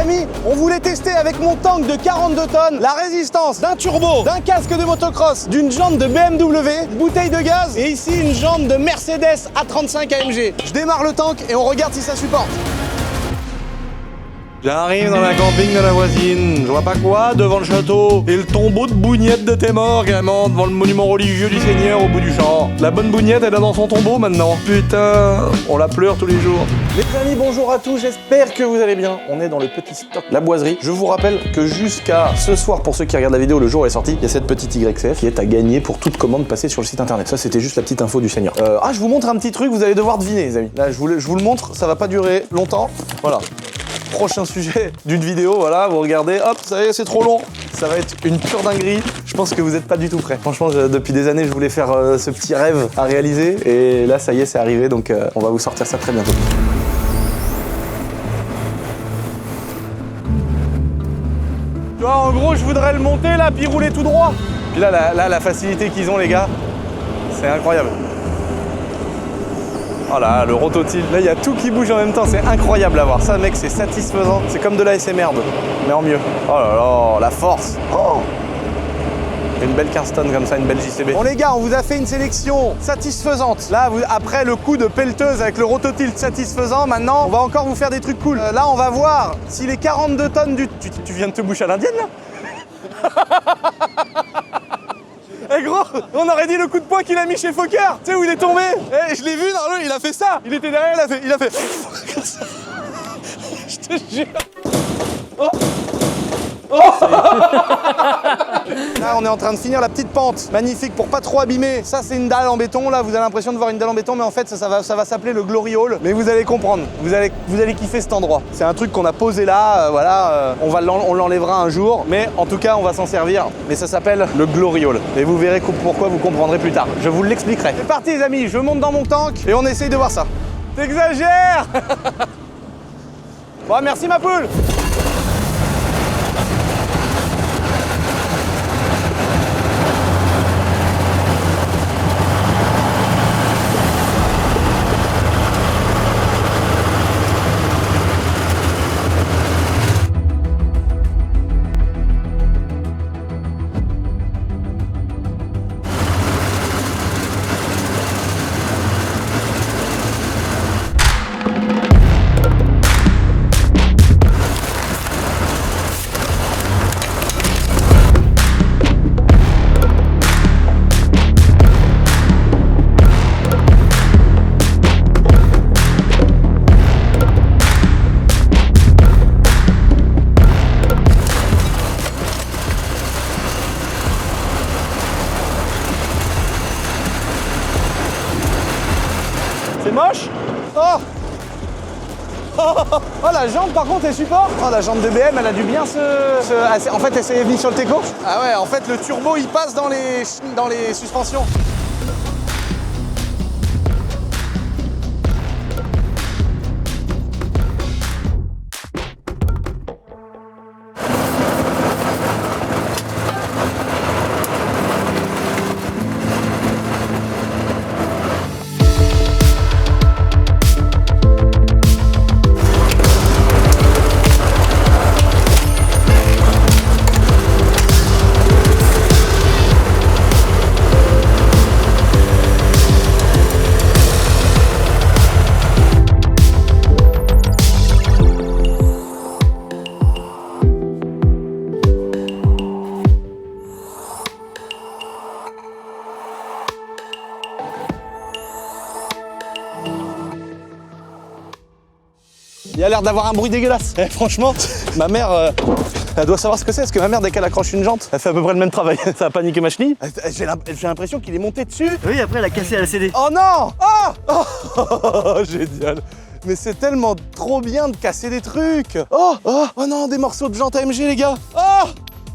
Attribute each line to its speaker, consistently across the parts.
Speaker 1: amis, on voulait tester avec mon tank de 42 tonnes la résistance d'un turbo, d'un casque de motocross, d'une jante de BMW, bouteille de gaz et ici une jante de Mercedes A35 AMG. Je démarre le tank et on regarde si ça supporte.
Speaker 2: J'arrive dans la camping de la voisine, je vois pas quoi devant le château et le tombeau de Bougnette de tes morts, gamin, devant le monument religieux du Seigneur au bout du champ. La bonne Bougnette, elle est dans son tombeau maintenant. Putain, on la pleure tous les jours.
Speaker 1: Les amis, bonjour à tous, j'espère que vous allez bien. On est dans le petit stock La Boiserie. Je vous rappelle que jusqu'à ce soir, pour ceux qui regardent la vidéo, le jour où elle est sortie, il y a cette petite YCF qui est à gagner pour toute commande passée sur le site internet. Ça, c'était juste la petite info du Seigneur. Je vous montre un petit truc, vous allez devoir deviner, les amis. Là, je vous le montre, ça va pas durer longtemps. Voilà. Prochain sujet d'une vidéo, voilà, vous regardez, hop, ça y est, c'est trop long. Ça va être une pure dinguerie. Je pense que vous n'êtes pas du tout prêts. Franchement, depuis des années, je voulais faire ce petit rêve à réaliser. Et là, ça y est, c'est arrivé. Donc, on va vous sortir ça très bientôt. Tu vois, en gros, je voudrais le monter là, puis rouler tout droit. Puis là, la facilité qu'ils ont, les gars, c'est incroyable. Oh là, le rototilt, là il y a tout qui bouge en même temps, c'est incroyable à voir. Ça mec, c'est satisfaisant, c'est comme de la SMR, mais en mieux. Oh là là, la force. Oh, une belle 15 tonnes comme ça, une belle JCB. Bon les gars, on vous a fait une sélection satisfaisante. Là, après le coup de pelleteuse avec le rototilt satisfaisant, maintenant, on va encore vous faire des trucs cool. Là, on va voir si les 42 tonnes du... Tu viens de te boucher à l'indienne là? Eh gros, on aurait dit le coup de poing qu'il a mis chez Fokker. Tu sais où il est tombé? Eh, je l'ai vu dans l'eau, il a fait ça. Il était derrière, il a fait comme ça. Je te jure. Oh. Oh. Là, on est en train de finir la petite pente. Magnifique pour pas trop abîmer. Ça, c'est une dalle en béton. Là, vous avez l'impression de voir une dalle en béton, mais en fait, ça va s'appeler le Glory Hall. Mais vous allez comprendre. Vous allez kiffer cet endroit. C'est un truc qu'on a posé là. Voilà. On l'enlèvera un jour. Mais en tout cas, on va s'en servir. Mais ça s'appelle le Glory Hall. Et vous verrez pourquoi vous comprendrez plus tard. Je vous l'expliquerai. C'est parti, les amis. Je monte dans mon tank et on essaye de voir ça. T'exagères. Bon, merci ma poule. C'est moche. Oh. Oh la jambe par contre elle supporte. Oh la jambe de BM elle a dû bien en fait elle s'est venue sur le Teco. Ah ouais en fait le turbo il passe dans les suspensions. Il a l'air d'avoir un bruit dégueulasse. Eh, franchement, ma mère, elle doit savoir ce que c'est, parce que ma mère, dès qu'elle accroche une jante, elle fait à peu près le même travail. Ça a paniqué ma chenille. J'ai l'impression qu'il est monté dessus.
Speaker 3: Oui, après, elle a cassé la LCD.
Speaker 1: Oh non! Oh, génial. Mais c'est tellement trop bien de casser des trucs. Oh non, des morceaux de jante AMG, les gars.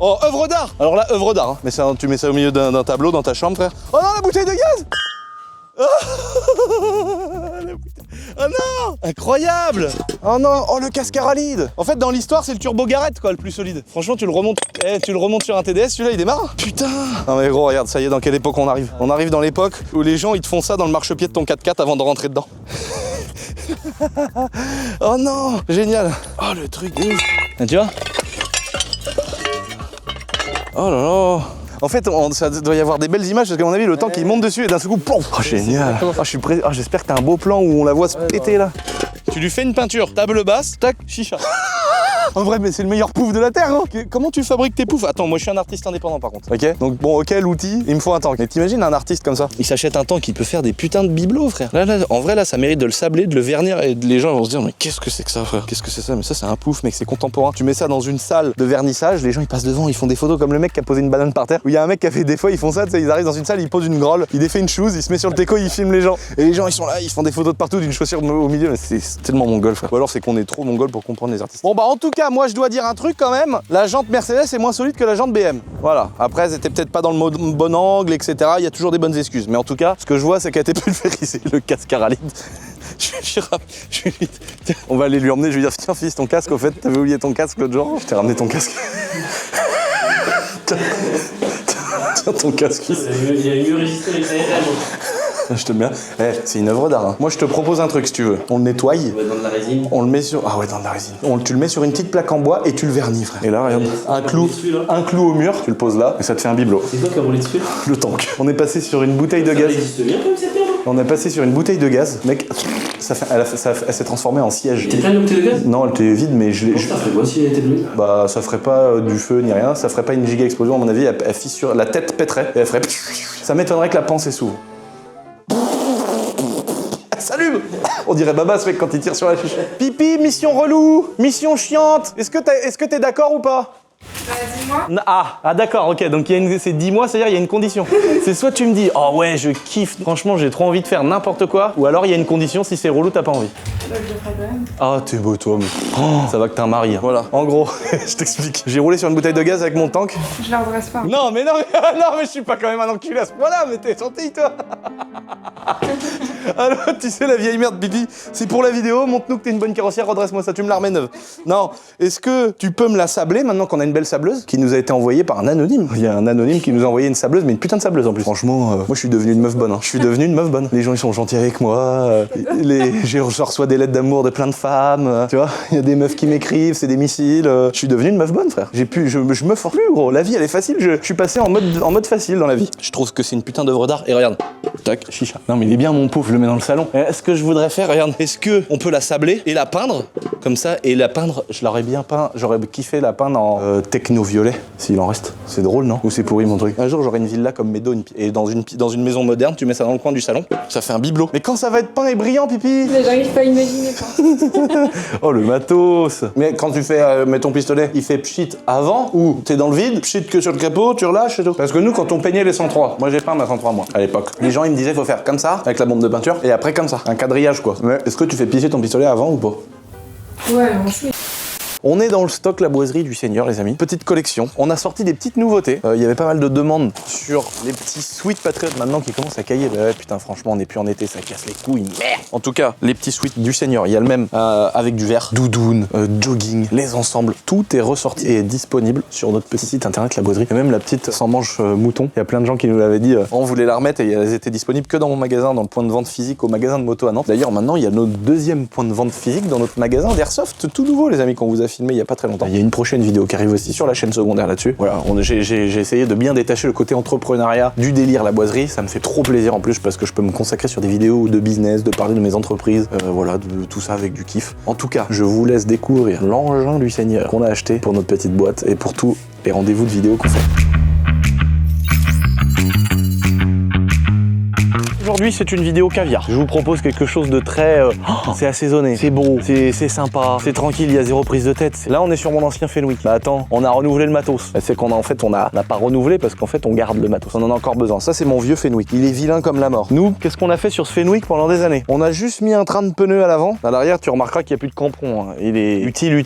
Speaker 1: Oh, œuvre d'art. Alors là, œuvre d'art. Hein. Mais ça, tu mets ça au milieu d'un tableau dans ta chambre, frère. Oh non, la bouteille de gaz. Oh non! Incroyable! Oh non! Oh le casque à rallye! En fait dans l'histoire c'est le turbo Garrett quoi le plus solide. Franchement tu le remontes sur un TDS, celui-là il démarre. Putain! Non mais gros regarde, ça y est dans quelle époque on arrive. On arrive dans l'époque où les gens ils te font ça dans le marchepied de ton 4x4 avant de rentrer dedans. Oh non! Génial! Oh le truc de ouf! Ah, tu vois? Oh là là. En fait, ça doit y avoir des belles images parce qu'à mon avis, le temps qu'il monte dessus et d'un seul coup, plouf. Oh, génial. Oh, j'espère que t'as un beau plan où on la voit se péter là. Tu lui fais une peinture, table basse, tac, chicha. En vrai, mais c'est le meilleur pouf de la Terre, hein. Comment tu fabriques tes poufs? Attends, moi je suis un artiste indépendant par contre. Ok. Donc bon, ok, l'outil, il me faut un tank. Mais t'imagines un artiste comme ça? Il s'achète un tank, il peut faire des putains de bibelots, frère. Là, en vrai, là, ça mérite de le sabler, de le vernir et les gens vont se dire, mais qu'est-ce que c'est que ça, frère? Qu'est-ce que c'est ça? Mais ça, c'est un pouf, mec, c'est contemporain. Tu mets ça dans une salle de vernissage, les gens ils passent devant, ils font des photos comme le mec qui a posé une banane par terre. Où il y a un mec qui a fait des fois, ils font ça, tu sais, ils arrivent dans une salle, ils posent une grolle, il défait une chose, il se met sur le teco, il filme les gens. Et les gens ils sont là, ils font des photos de partout d'une chaussure au milieu. Mais c'est tellement mongol, frère. Ou alors c'est qu'on est trop mongol pour comprendre les artistes. Bon bah en tout cas, moi je dois dire un truc quand même, la jante Mercedes est moins solide que la jante BM. Voilà, après elles étaient peut-être pas dans le bon angle, etc. Il y a toujours des bonnes excuses. Mais en tout cas, ce que je vois, c'est qu'elle a été pulvérisée, le casque Harley. On va aller lui emmener, je vais dire, tiens fils, ton casque, au fait, t'avais oublié ton casque l'autre jour. Je t'ai ramené ton casque. Tiens ton casque.
Speaker 3: Il a mieux résisté les années.
Speaker 1: Je te le mets. C'est une œuvre d'art. Hein. Moi, je te propose un truc si tu veux. On le nettoie.
Speaker 3: On va dans de la résine.
Speaker 1: On le met sur. Ah ouais, dans de la résine. Tu le mets sur une petite plaque en bois et tu le vernis, frère. Et là, regarde, un clou au mur. Tu le poses là et ça te fait un bibelot.
Speaker 3: C'est toi qui as roulé dessus?
Speaker 1: Le tank. On est passé sur une bouteille de
Speaker 3: Ça
Speaker 1: gaz.
Speaker 3: existe bien comme cette merde.
Speaker 1: On est passé sur une bouteille de gaz, mec. Elle s'est transformée en siège.
Speaker 3: T'es plein de bouteilles de gaz?
Speaker 1: Non, elle était vide, mais je l'ai.
Speaker 3: Ça ferait quoi si elle était bleue?
Speaker 1: Bah, ça ferait pas du feu ni rien. Ça ferait pas une giga explosion à mon avis. Elle fissure, la tête pèterait et elle ferait. Ça m'étonnerait que la pensée s'ouvre. Salut! On dirait Baba ce mec quand il tire sur la chiche. Pipi, mission relou, mission chiante. Est-ce que t'es d'accord ou pas?
Speaker 4: Bah, dis-moi.
Speaker 1: Ah d'accord, ok, donc c'est 10 mois, c'est-à-dire il y a une condition. C'est soit tu me dis, oh ouais, je kiffe, franchement j'ai trop envie de faire n'importe quoi, ou alors il y a une condition, si c'est relou, t'as pas envie.
Speaker 4: Bah, je le ferai quand même.
Speaker 1: Ah, t'es beau toi, mais ça va que t'es un mari. Hein. Voilà, en gros, je t'explique. J'ai roulé sur une bouteille de gaz avec mon tank.
Speaker 4: Je la redresse pas.
Speaker 1: Non, mais non, mais je suis pas quand même un enculé à ce point-là, mais t'es gentil, toi. Alors, tu sais, la vieille merde, Bibi, c'est pour la vidéo, montre-nous que t'es une bonne carrossière, redresse-moi ça, tu me la remets neuve. Non, est-ce que tu peux me la sabler maintenant qu'on a une belle sableuse qui nous a été envoyée par un anonyme? Il y a un anonyme qui nous a envoyé une sableuse, mais une putain de sableuse en plus. Franchement, moi je suis devenu une meuf bonne. Hein. Je suis devenu une meuf bonne. Les gens ils sont gentils avec moi. Je reçois des lettres d'amour de plein de femmes. Tu vois, il y a des meufs qui m'écrivent, c'est des missiles. Je suis devenu une meuf bonne, frère. Je me force plus, gros. La vie elle est facile. Je suis passé en mode facile dans la vie. Je trouve que c'est une putain d'œuvre d'art. Et regarde, tac, chicha. Non mais il est bien mon pauvre, je le mets dans le salon. Est-ce que je voudrais faire, regarde, est-ce que on peut la sabler et la peindre comme ça et la peindre, je l'aurais bien peint, j'aurais kiffé la peindre en techno-violet, s'il en reste. C'est drôle, non? Ou c'est pourri mon truc? Un jour j'aurai une villa comme Médo et dans une maison moderne, tu mets ça dans le coin du salon, ça fait un bibelot. Mais quand ça va être peint et brillant, Pipi?
Speaker 4: Mais j'arrive pas à imaginer quoi.
Speaker 1: Oh le matos. Mais quand tu fais mets ton pistolet, il fait pchit avant ou t'es dans le vide, pchit que sur le capot, tu relâches et tout. Parce que nous quand on peignait les 103, moi j'ai peint ma 103 moi à l'époque. Les gens ils me disaient faut faire comme ça avec la bombe de peinture et après comme ça, un quadrillage quoi. Mais est-ce que tu fais pisser ton pistolet avant ou pas?
Speaker 4: Ouais, on sait.
Speaker 1: On est dans le stock La Boiserie du Seigneur, les amis. Petite collection. On a sorti des petites nouveautés. Il y avait pas mal de demandes sur les petits sweats patriotes maintenant qui commencent à cailler. Bah ouais, putain, franchement, on n'est plus en été, ça casse les couilles. Merde. En tout cas, les petits sweats du Seigneur. Il y a le même avec du vert, doudoune, jogging, les ensembles. Tout est ressorti et est disponible sur notre petit site internet La Boiserie. Et même la petite sans manche mouton. Il y a plein de gens qui nous l'avaient dit. On voulait la remettre et elles étaient disponibles que dans mon magasin, dans le point de vente physique au magasin de moto à Nantes. D'ailleurs, maintenant, il y a notre deuxième point de vente physique dans notre magasin d'Airsoft, tout nouveau, les amis, qu'on vous a filmé il y a pas très longtemps. Il y a une prochaine vidéo qui arrive aussi sur la chaîne secondaire là-dessus. Voilà, j'ai essayé de bien détacher le côté entrepreneuriat du délire La Boiserie. Ça me fait trop plaisir en plus parce que je peux me consacrer sur des vidéos de business, de parler de mes entreprises, voilà, de tout ça avec du kiff. En tout cas, je vous laisse découvrir l'engin du Seigneur qu'on a acheté pour notre petite boîte et pour tous les rendez-vous de vidéos qu'on fait. Aujourd'hui, c'est une vidéo caviar. Je vous propose quelque chose de très... c'est assaisonné, c'est beau, c'est sympa, c'est tranquille, il y a zéro prise de tête. Là, on est sur mon ancien Fenwick. Bah attends, on a renouvelé le matos. C'est qu'on a en fait, on n'a pas renouvelé parce qu'en fait, on garde le matos. On en a encore besoin. Ça, c'est mon vieux Fenwick. Il est vilain comme la mort. Nous, qu'est-ce qu'on a fait sur ce Fenwick pendant des années? On a juste mis un train de pneus à l'avant. À l'arrière, tu remarqueras qu'il n'y a plus de crampons. Hein. Il est utile.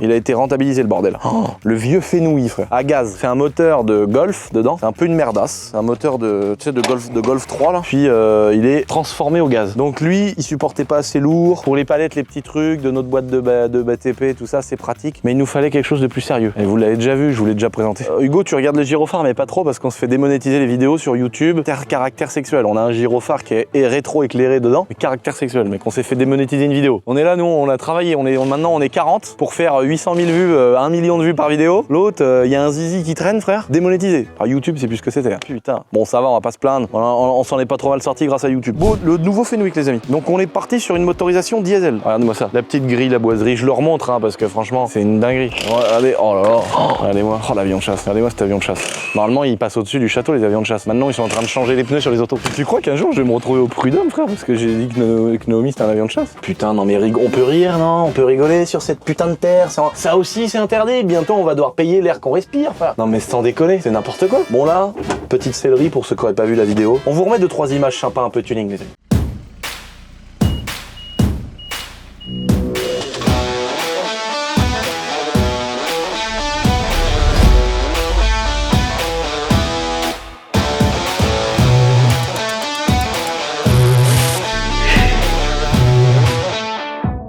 Speaker 1: Il a été rentabilisé, le bordel. Le vieux Fenwick, frère. À gaz. C'est un moteur de Golf dedans. C'est un peu une merdasse. C'est un moteur de, tu sais, de Golf 3 là. Puis il est transformé au gaz. Donc lui, il supportait pas assez lourd. Pour les palettes, les petits trucs de notre boîte de BTP, tout ça, c'est pratique. Mais il nous fallait quelque chose de plus sérieux. Et vous l'avez déjà vu, je vous l'ai déjà présenté. Hugo, tu regardes le gyrophare, mais pas trop parce qu'on se fait démonétiser les vidéos sur YouTube. Caractère sexuel. On a un gyrophare qui est rétro éclairé dedans, mais caractère sexuel, mais qu'on s'est fait démonétiser une vidéo. On est là, nous, on a travaillé. Maintenant, on est 40 pour faire 800 000 vues, 1 million de vues par vidéo. L'autre, il y a un zizi qui traîne, frère, démonétisé. Alors, YouTube, c'est plus ce que c'était. Putain. Bon, ça va, on va pas se plaindre. On s'en est pas trop mal sorti grâce à YouTube. Bon, le nouveau Fenwick, les amis. Donc, on est parti sur une motorisation diesel. Regardez-moi ça. La petite grille, la boiserie. Je leur montre, hein, parce que franchement, c'est une dinguerie. Regardez, oh là là. Regardez-moi. Oh, l'avion de chasse. Regardez-moi cet avion de chasse. Normalement, il passe au-dessus du château, les avions de chasse. Maintenant, ils sont en train de changer les pneus sur les autos. Tu crois qu'un jour, je vais me retrouver au Prud'homme, frère, parce que j'ai dit que Naomi, c'était un avion de chasse? Putain, non, mais on peut rire, non? On peut rigoler sur cette putain de terre. Ça aussi, c'est interdit. Bientôt, on va devoir payer l'air qu'on respire, frère. Non, mais sans déconner, c'est n'importe quoi. Bon, là, petite céleri pour ceux qui n'auraient pas vu la vidéo. On vous remet 2-3 images sympas, un peu tuning, les amis.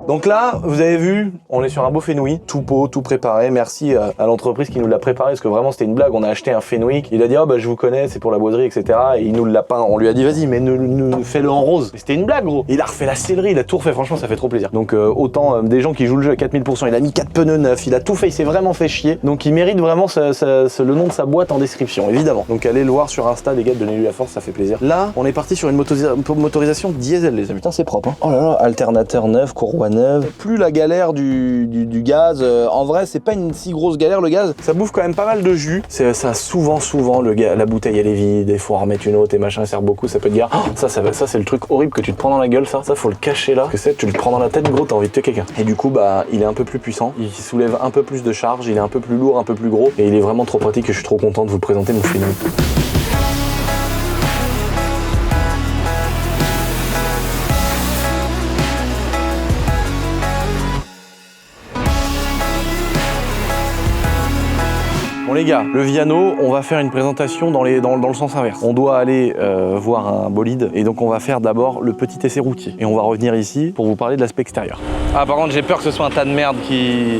Speaker 1: Donc là, vous avez vu, on est sur un beau Fenwick, tout pot, tout préparé. Merci à l'entreprise qui nous l'a préparé, parce que vraiment c'était une blague. On a acheté un Fenwick. Il a dit, oh bah je vous connais, c'est pour la boiserie, etc. Et il nous l'a peint. On lui a dit, vas-y, mais fais-le en rose. C'était une blague, gros. Il a refait la céleri, il a tout refait. Franchement, ça fait trop plaisir. Donc autant des gens qui jouent le jeu à 4000%. Il a mis 4 pneus neufs, il a tout fait, il s'est vraiment fait chier. Donc il mérite vraiment le nom de sa boîte en description, évidemment. Donc allez le voir sur Insta, les gars, donnez-lui la force, ça fait plaisir. Là, on est parti sur une motorisation diesel, les amis. Putain, c'est propre, hein. Oh là là, alternateur neuf, courroie neuve. Plus la galère du gaz, en vrai, c'est pas une si grosse galère, le gaz. Ça bouffe quand même pas mal de jus. Ça, souvent, la bouteille, elle est vide, il faut en remettre une autre et machin, ça sert beaucoup. Ça peut te dire, oh, ça c'est le truc horrible que tu te prends dans la gueule, ça faut le cacher là. Parce que tu le prends dans la tête, gros, t'as envie de tuer quelqu'un. Et du coup, bah, il est un peu plus puissant, il soulève un peu plus de charge, il est un peu plus lourd, un peu plus gros, et il est vraiment trop pratique que je suis trop content de vous présenter mon Fenwick. Bon les gars, le Viano, on va faire une présentation dans le sens inverse. On doit aller voir un bolide et donc on va faire d'abord le petit essai routier. Et on va revenir ici pour vous parler de l'aspect extérieur. Ah par contre j'ai peur que ce soit un tas de merde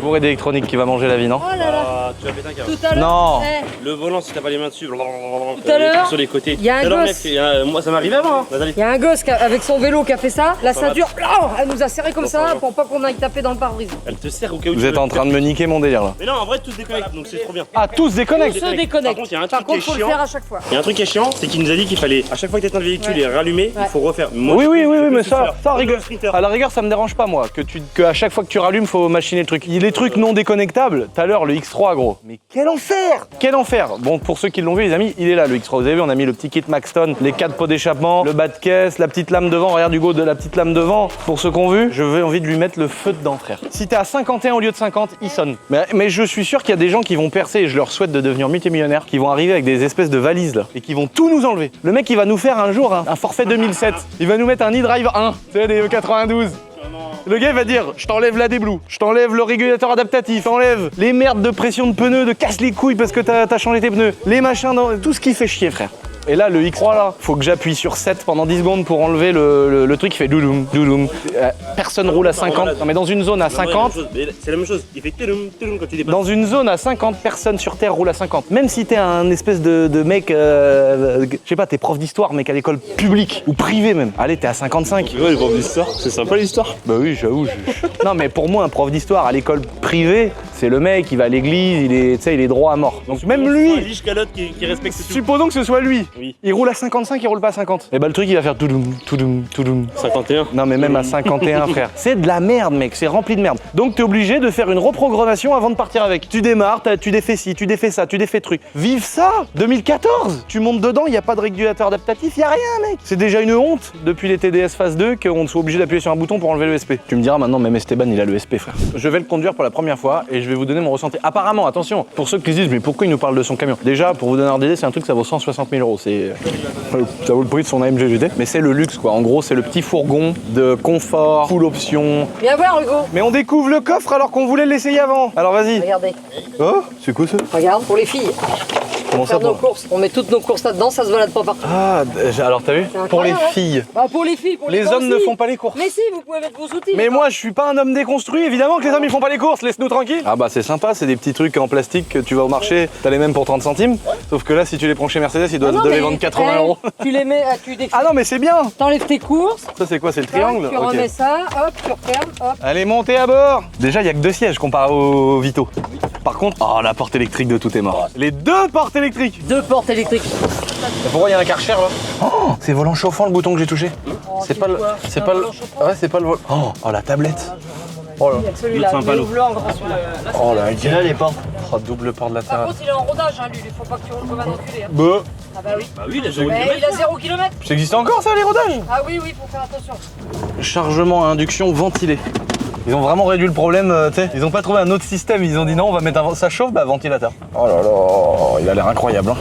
Speaker 1: bourré d'électronique qui va manger la vie, non?
Speaker 5: Oh là là. Tu vas péter un câble. Tout à l'heure.
Speaker 1: Non.
Speaker 5: Le volant si t'as pas les mains dessus.
Speaker 4: Tout à l'heure.
Speaker 5: Sur les côtés.
Speaker 4: Il y a un gosse.
Speaker 5: Moi ça m'arrive avant.
Speaker 4: Il y a un gosse avec son vélo qui a fait ça. La ceinture, elle nous a serré comme ça pour pas qu'on aille taper dans le pare-brise.
Speaker 5: Elle te sert au cas où.
Speaker 1: Vous êtes en train de me niquer mon délire là.
Speaker 5: Mais non, en vrai, tout se déconnecte donc c'est trop bien.
Speaker 1: Ah, tous se déconnectent.
Speaker 4: Se déconnecte.
Speaker 5: Par contre,
Speaker 4: faut le faire à chaque fois.
Speaker 5: Il y a un truc qui est chiant, c'est qu'il nous a dit qu'il fallait à chaque fois que t'éteins le véhicule et rallumer, il faut refaire. Moi,
Speaker 1: oui, mais ça à la rigueur, ça me dérange pas moi. Que à chaque fois que tu rallumes, faut machiner le truc. Il y a des trucs non déconnectables. Tout à l'heure, le X3, gros. Mais quel enfer! Quel enfer! Bon, pour ceux qui l'ont vu, les amis, il est là le X3. Vous avez vu, on a mis le petit kit Maxton, les 4 pots d'échappement, le bas de caisse, la petite lame devant. Regarde Hugo, de la petite lame devant. Pour ceux qui ont vu, j'avais envie de lui mettre le feu dedans, frère. Si t'es à 51 au lieu de 50, il sonne. Mais je suis sûr qu'il y a des gens qui vont percer et je leur souhaite de devenir multimillionnaires, qui vont arriver avec des espèces de valises là et qui vont tout nous enlever. Le mec, il va nous faire un jour un forfait 2007. Il va nous mettre un e-drive 1, tu sais, des E92. Le gars il va dire, je t'enlève la déblue, je t'enlève le régulateur adaptatif, je t'enlève les merdes de pression de pneus, de casse les couilles parce que t'as changé tes pneus, les machins, tout ce qui fait chier, frère. Et là, le X3, là, faut que j'appuie sur 7 pendant 10 secondes pour enlever le truc qui fait doudoum, doudoum. Personne roule à 50. Non, mais dans une zone à 50.
Speaker 5: C'est la même chose. Il fait toudoum, toudoum quand tu dépasses.
Speaker 1: Dans une zone à 50, personne sur Terre roule à 50. Même si t'es un espèce de mec, je sais pas, t'es prof d'histoire, mec à l'école publique ou privée même. Allez, t'es à 55.
Speaker 5: Ouais, les profs d'histoire, c'est sympa l'histoire.
Speaker 1: Bah oui, j'avoue. Non, mais pour moi, un prof d'histoire à l'école privée, c'est le mec, il va à l'église, il est droit à mort. Donc même lui.
Speaker 5: Qui respecte tout.
Speaker 1: Supposons que ce soit lui.
Speaker 5: Oui.
Speaker 1: Il roule à 55, il roule pas à 50. Et bah le truc il va faire toudoum, toudoum, toudoum.
Speaker 5: 51.
Speaker 1: Non mais même à 51 frère. C'est de la merde mec, c'est rempli de merde. Donc t'es obligé de faire une reprogrammation avant de partir avec. Tu démarres, tu défais ci, tu défais ça, tu défais truc. Vive ça 2014. Tu montes dedans, il y a pas de régulateur adaptatif, il y a rien mec. C'est déjà une honte depuis les TDS phase 2 qu'on soit obligé d'appuyer sur un bouton pour enlever le SP. Tu me diras maintenant même Esteban il a le SP frère. Je vais le conduire pour la première fois et je vais vous donner mon ressenti. Apparemment, attention, pour ceux qui se disent mais pourquoi il nous parle de son camion? Déjà pour vous donner un idée, c'est un truc ça vaut 160 000 €. Ça vaut le prix de son AMG GT, mais c'est le luxe quoi. En gros, c'est le petit fourgon de confort, full option.
Speaker 4: Viens voir Hugo.
Speaker 1: Mais on découvre le coffre alors qu'on voulait l'essayer avant. Alors vas-y.
Speaker 4: Regardez.
Speaker 1: Oh, c'est quoi ça?
Speaker 4: Regarde, pour les filles.
Speaker 1: Comment ça
Speaker 4: Faire nos
Speaker 1: pour...
Speaker 4: courses. On met toutes nos courses là-dedans, ça se balade pas partout.
Speaker 1: Ah, alors t'as vu?
Speaker 4: C'est
Speaker 1: Pour les
Speaker 4: incroyable, hein.
Speaker 1: filles.
Speaker 4: Bah pour les filles, pour les
Speaker 1: Les
Speaker 4: gars
Speaker 1: hommes ne
Speaker 4: aussi.
Speaker 1: font pas les courses.
Speaker 4: Mais si, vous pouvez mettre vos outils.
Speaker 1: Mais
Speaker 4: les
Speaker 1: moi
Speaker 4: gars.
Speaker 1: je suis pas un homme déconstruit, évidemment que les hommes ils font pas les courses, laisse-nous tranquille. Ah bah c'est sympa, c'est des petits trucs en plastique que tu vas au marché, t'as les mêmes pour 30 centimes. Sauf que là si tu les prends chez Mercedes, ils doivent
Speaker 4: Ah non,
Speaker 1: te les
Speaker 4: mais,
Speaker 1: vendre 80
Speaker 4: eh,
Speaker 1: euros.
Speaker 4: Tu les mets, tu défais.
Speaker 1: Ah non mais c'est bien.
Speaker 4: T'enlèves tes courses,
Speaker 1: Ça c'est quoi? C'est le triangle?
Speaker 4: tu
Speaker 1: Ok.
Speaker 4: remets ça, hop, tu refermes, hop.
Speaker 1: Allez, montez à bord. Déjà, il y a que 2 sièges comparé au Vito. Par contre, oh, la porte électrique de tout est mort. Les 2 portes électriques.
Speaker 4: 2 portes électriques.
Speaker 1: Pourquoi il y a un Karcher là? Oh, c'est volant chauffant le bouton que j'ai touché.
Speaker 4: Oh,
Speaker 1: C'est pas le,
Speaker 4: quoi
Speaker 1: c'est
Speaker 4: un
Speaker 1: pas le,
Speaker 4: volant chauffant.
Speaker 1: ouais, c'est pas le volant. Oh, la tablette. Oh là,
Speaker 4: Il y a que celui-là,
Speaker 5: L'autre, c'est un
Speaker 4: mais
Speaker 5: panneau.
Speaker 4: ouvre-le en grand celui-là.
Speaker 1: oh là, il là les portes. Oh, double porte
Speaker 4: Par
Speaker 1: latérale.
Speaker 4: contre, il est en rodage, hein, lui, il faut pas que tu roules comme un enculé. Hein.
Speaker 1: Bah,
Speaker 4: Ah bah oui.
Speaker 5: Bah oui, il a 0
Speaker 4: Mais
Speaker 5: km.
Speaker 4: il a 0 km.
Speaker 1: ça existe encore ça les rodages?
Speaker 4: Ah oui, oui, faut faire attention.
Speaker 1: Chargement à induction ventilé. Ils ont vraiment réduit le problème, tu sais. Ils ont pas trouvé un autre système. Ils ont dit non, on va mettre un. Ça chauffe, bah ventilateur. Oh là là, il a l'air incroyable. Hein.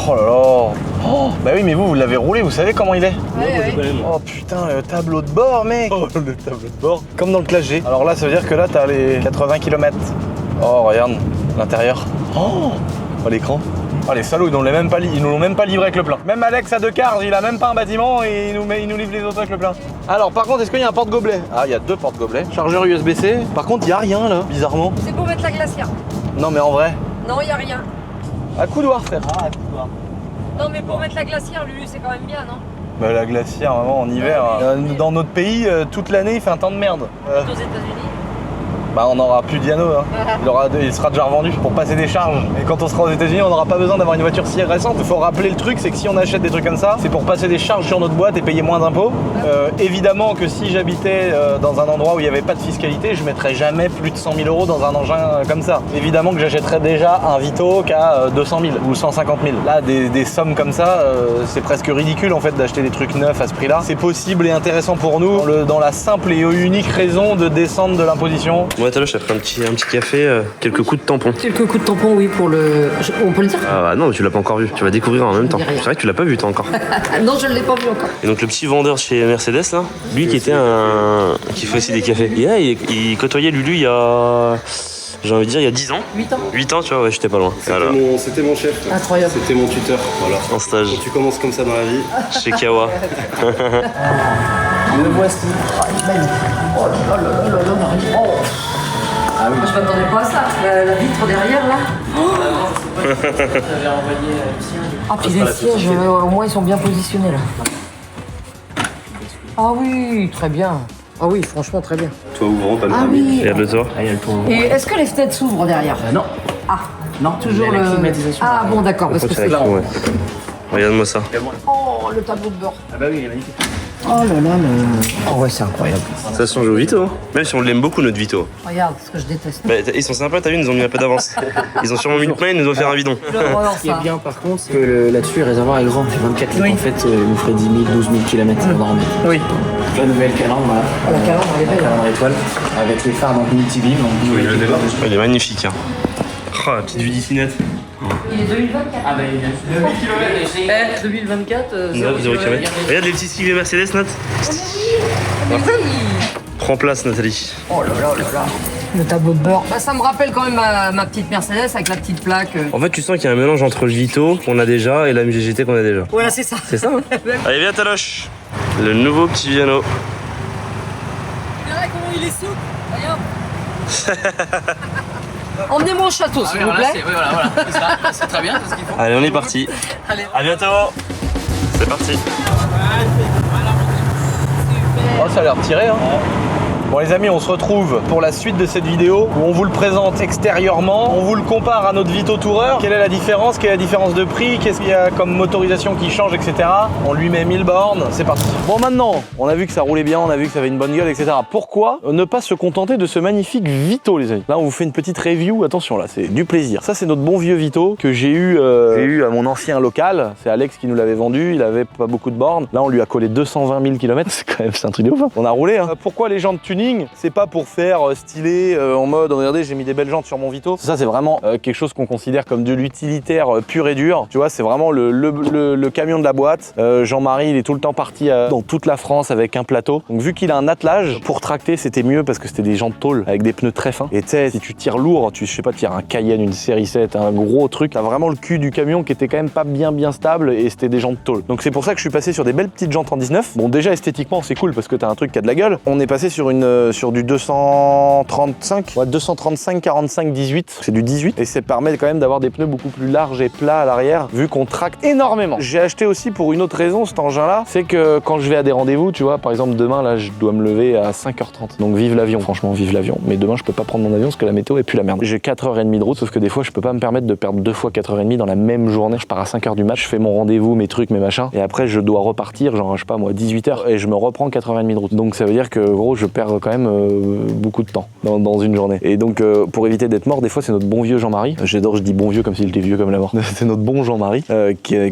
Speaker 1: Oh là là. Oh, bah oui, mais vous l'avez roulé, vous savez comment il est.
Speaker 4: Ouais, ouais.
Speaker 1: Oh putain, le tableau de bord, mec. Oh, le tableau de bord. Comme dans le Classe G. Alors là, ça veut dire que là, t'as les 80 km. Oh, regarde, l'intérieur. Oh, l'écran. Oh, les salauds, ils nous l'ont même pas livré avec le plein. Même Alex à 2 quarts, il a même pas un bâtiment et il nous livre les autres avec le plein. Alors, par contre, est-ce qu'il y a un porte-gobelet? Ah, il y a 2 porte-gobelets. Chargeur USB-C. Par contre, il y a rien là, bizarrement.
Speaker 4: C'est pour mettre la glacière.
Speaker 1: Non, mais en vrai,
Speaker 4: Non, il y a rien.
Speaker 1: à coudoir, frère.
Speaker 4: Non, mais pour mettre la glacière, lui, c'est quand même bien, non?
Speaker 1: Bah, la glacière, vraiment, en hiver. Dans notre pays, toute l'année, il fait un temps de merde.
Speaker 4: Aux États-Unis.
Speaker 1: Bah on n'aura plus de Diano, hein. Il sera déjà revendu pour passer des charges. Et quand on sera aux États-Unis, on n'aura pas besoin d'avoir une voiture si récente. Il faut rappeler le truc, c'est que si on achète des trucs comme ça, c'est pour passer des charges sur notre boîte et payer moins d'impôts. Évidemment que si j'habitais dans un endroit où il n'y avait pas de fiscalité, je mettrais jamais plus de 100 000 euros dans un engin comme ça. Évidemment que j'achèterais déjà un Vito qu'à 200 000 ou 150 000. Là, des sommes comme ça, c'est presque ridicule en fait d'acheter des trucs neufs à ce prix-là. C'est possible et intéressant pour nous dans la simple et unique raison de descendre de l'imposition.
Speaker 5: Moi, tout à l'heure, je t'ai pris un petit café, quelques coups de tampon.
Speaker 4: Quelques coups de tampon, oui, pour le. On peut le dire?
Speaker 5: Ah bah non, tu l'as pas encore vu. Tu vas découvrir en même temps.
Speaker 4: dis rien.
Speaker 5: C'est vrai que tu l'as pas vu toi encore.
Speaker 4: Non, je ne l'ai pas vu encore.
Speaker 5: Et donc le petit vendeur chez Mercedes là, lui qui fait aussi des cafés. Et là, il côtoyait Lulu il y a, j'ai envie de dire, il y a 10 ans.
Speaker 4: 8 ans.
Speaker 5: 8 ans, tu vois, ouais, j'étais pas loin. Voilà,
Speaker 3: C'était mon chef.
Speaker 4: Incroyable.
Speaker 3: C'était mon tuteur. Voilà.
Speaker 5: en stage
Speaker 3: Quand tu commences comme ça dans la vie.
Speaker 5: chez Kawa.
Speaker 4: Le voici. Oh, il est magnifique. Oh là là là là là là, Marie. Oh. Ah oui. Moi, je m'attendais pas à ça. La vitre derrière, là. Ah, puis les sièges, au moins, ils sont bien positionnés, là. Ah oui, très bien. Ah oui, franchement, très bien.
Speaker 3: Toi, ouvrant, pas le
Speaker 4: Ah
Speaker 3: permis.
Speaker 4: oui.
Speaker 5: Regarde le tour.
Speaker 4: Et est-ce que les fenêtres s'ouvrent derrière?
Speaker 6: Non,
Speaker 4: Ah,
Speaker 6: non,
Speaker 4: toujours
Speaker 6: la
Speaker 4: le.
Speaker 6: climatisation.
Speaker 4: Ah bon, d'accord, parce que c'est là.
Speaker 5: Ouais. Regarde-moi ça.
Speaker 4: Oh, le tableau de bord.
Speaker 6: Ah bah oui, il est magnifique.
Speaker 4: Oh là là, là. Oh ouais, c'est incroyable.
Speaker 5: Ça se change au Vito. Hein. Même si on l'aime beaucoup notre Vito.
Speaker 4: Regarde ce que je déteste.
Speaker 5: Bah, ils sont sympas, t'as vu, ils nous ont mis un peu d'avance. Ils ont sûrement mis le plein, ils nous ont fait un bidon.
Speaker 4: L'horreur,
Speaker 6: Ce qui est
Speaker 4: ça.
Speaker 6: bien par contre, c'est que là-dessus, le réservoir est grand, c'est 24 litres. En fait, il nous ferait 10 000, 12 000 km on va remettre.
Speaker 4: Oui.
Speaker 6: La nouvelle calandre, voilà.
Speaker 4: Oh, la calandre, elle est belle.
Speaker 6: La calandre étoile, avec les phares donc multi-beam.
Speaker 5: Il est magnifique. Hein. Oh, la petite vue d'ici net.
Speaker 4: Il est 2024.
Speaker 6: Ah bah il vient de 8 km.
Speaker 4: 2024,
Speaker 5: 0 km. Regarde les petits siglés Mercedes, Nat. Prends place, Nathalie.
Speaker 4: Oh là là là là. Le tableau de bord. Bah, ça me rappelle quand même ma petite Mercedes avec la petite plaque.
Speaker 5: En fait, tu sens qu'il y a un mélange entre le Vito qu'on a déjà et la MGGT qu'on a déjà.
Speaker 4: Voilà, c'est ça.
Speaker 5: C'est ça, hein. Allez, viens, Taloche. Le nouveau petit Viano.
Speaker 4: Regardez comment il est souple. Regarde. Emmenez-moi au château, s'il vous plaît.
Speaker 6: Voilà, c'est ça. C'est très bien, c'est ce qu'il faut.
Speaker 5: Allez, on est parti.
Speaker 4: Allez.
Speaker 5: À bientôt. C'est parti.
Speaker 1: Oh, ça a l'air tiré, hein. Bon les amis, on se retrouve pour la suite de cette vidéo où on vous le présente extérieurement, on vous le compare à notre Vito Tourer. Quelle est la différence? Quelle est la différence de prix? Qu'est-ce qu'il y a comme motorisation qui change, etc. On lui met 1000 bornes, c'est parti. Bon maintenant, on a vu que ça roulait bien, on a vu que ça avait une bonne gueule, etc. Pourquoi ne pas se contenter de ce magnifique Vito, les amis? Là, on vous fait une petite review, attention là, c'est du plaisir. Ça, c'est notre bon vieux Vito que j'ai eu à mon ancien local. C'est Alex qui nous l'avait vendu, il avait pas beaucoup de bornes. Là, on lui a collé 220 000 km, c'est un truc de ouf. Hein. On a roulé, hein. Pourquoi les gens de Tunis tuning, c'est pas pour faire stylé en mode regardez j'ai mis des belles jantes sur mon Vito. Ça c'est vraiment quelque chose qu'on considère comme de l'utilitaire pur et dur. Tu vois, c'est vraiment le camion de la boîte. Jean-Marie il est tout le temps parti dans toute la France avec un plateau. Donc vu qu'il a un attelage, pour tracter c'était mieux parce que c'était des jantes tôle avec des pneus très fins. Et tu sais, si tu tires lourd, je sais pas, tires un Cayenne, une série 7, un gros truc, t'as vraiment le cul du camion qui était quand même pas bien stable et c'était des jantes tôle. Donc c'est pour ça que je suis passé sur des belles petites jantes en 19. Bon déjà esthétiquement c'est cool parce que t'as un truc qui a de la gueule. On est passé sur du 235, ouais, 235 45 18, c'est du 18 et ça permet quand même d'avoir des pneus beaucoup plus larges et plats à l'arrière vu qu'on tracte énormément. J'ai acheté aussi pour une autre raison cet engin là, c'est que quand je vais à des rendez-vous, tu vois, par exemple demain là je dois me lever à 5h30. Donc vive l'avion, franchement vive l'avion. Mais demain je peux pas prendre mon avion parce que la météo est plus la merde. J'ai 4h30 de route, sauf que des fois je peux pas me permettre de perdre 2 fois 4h30 dans la même journée. Je pars à 5h du match, je fais mon rendez-vous, mes trucs, mes machins, et après je dois repartir, genre je sais pas moi, 18h, et je me reprends 4h30 de route. Donc ça veut dire que gros je perds quand même beaucoup de temps dans une journée. Et donc pour éviter d'être mort, des fois c'est notre bon vieux Jean-Marie, j'adore, je dis bon vieux comme s'il était vieux comme la mort, c'est notre bon Jean-Marie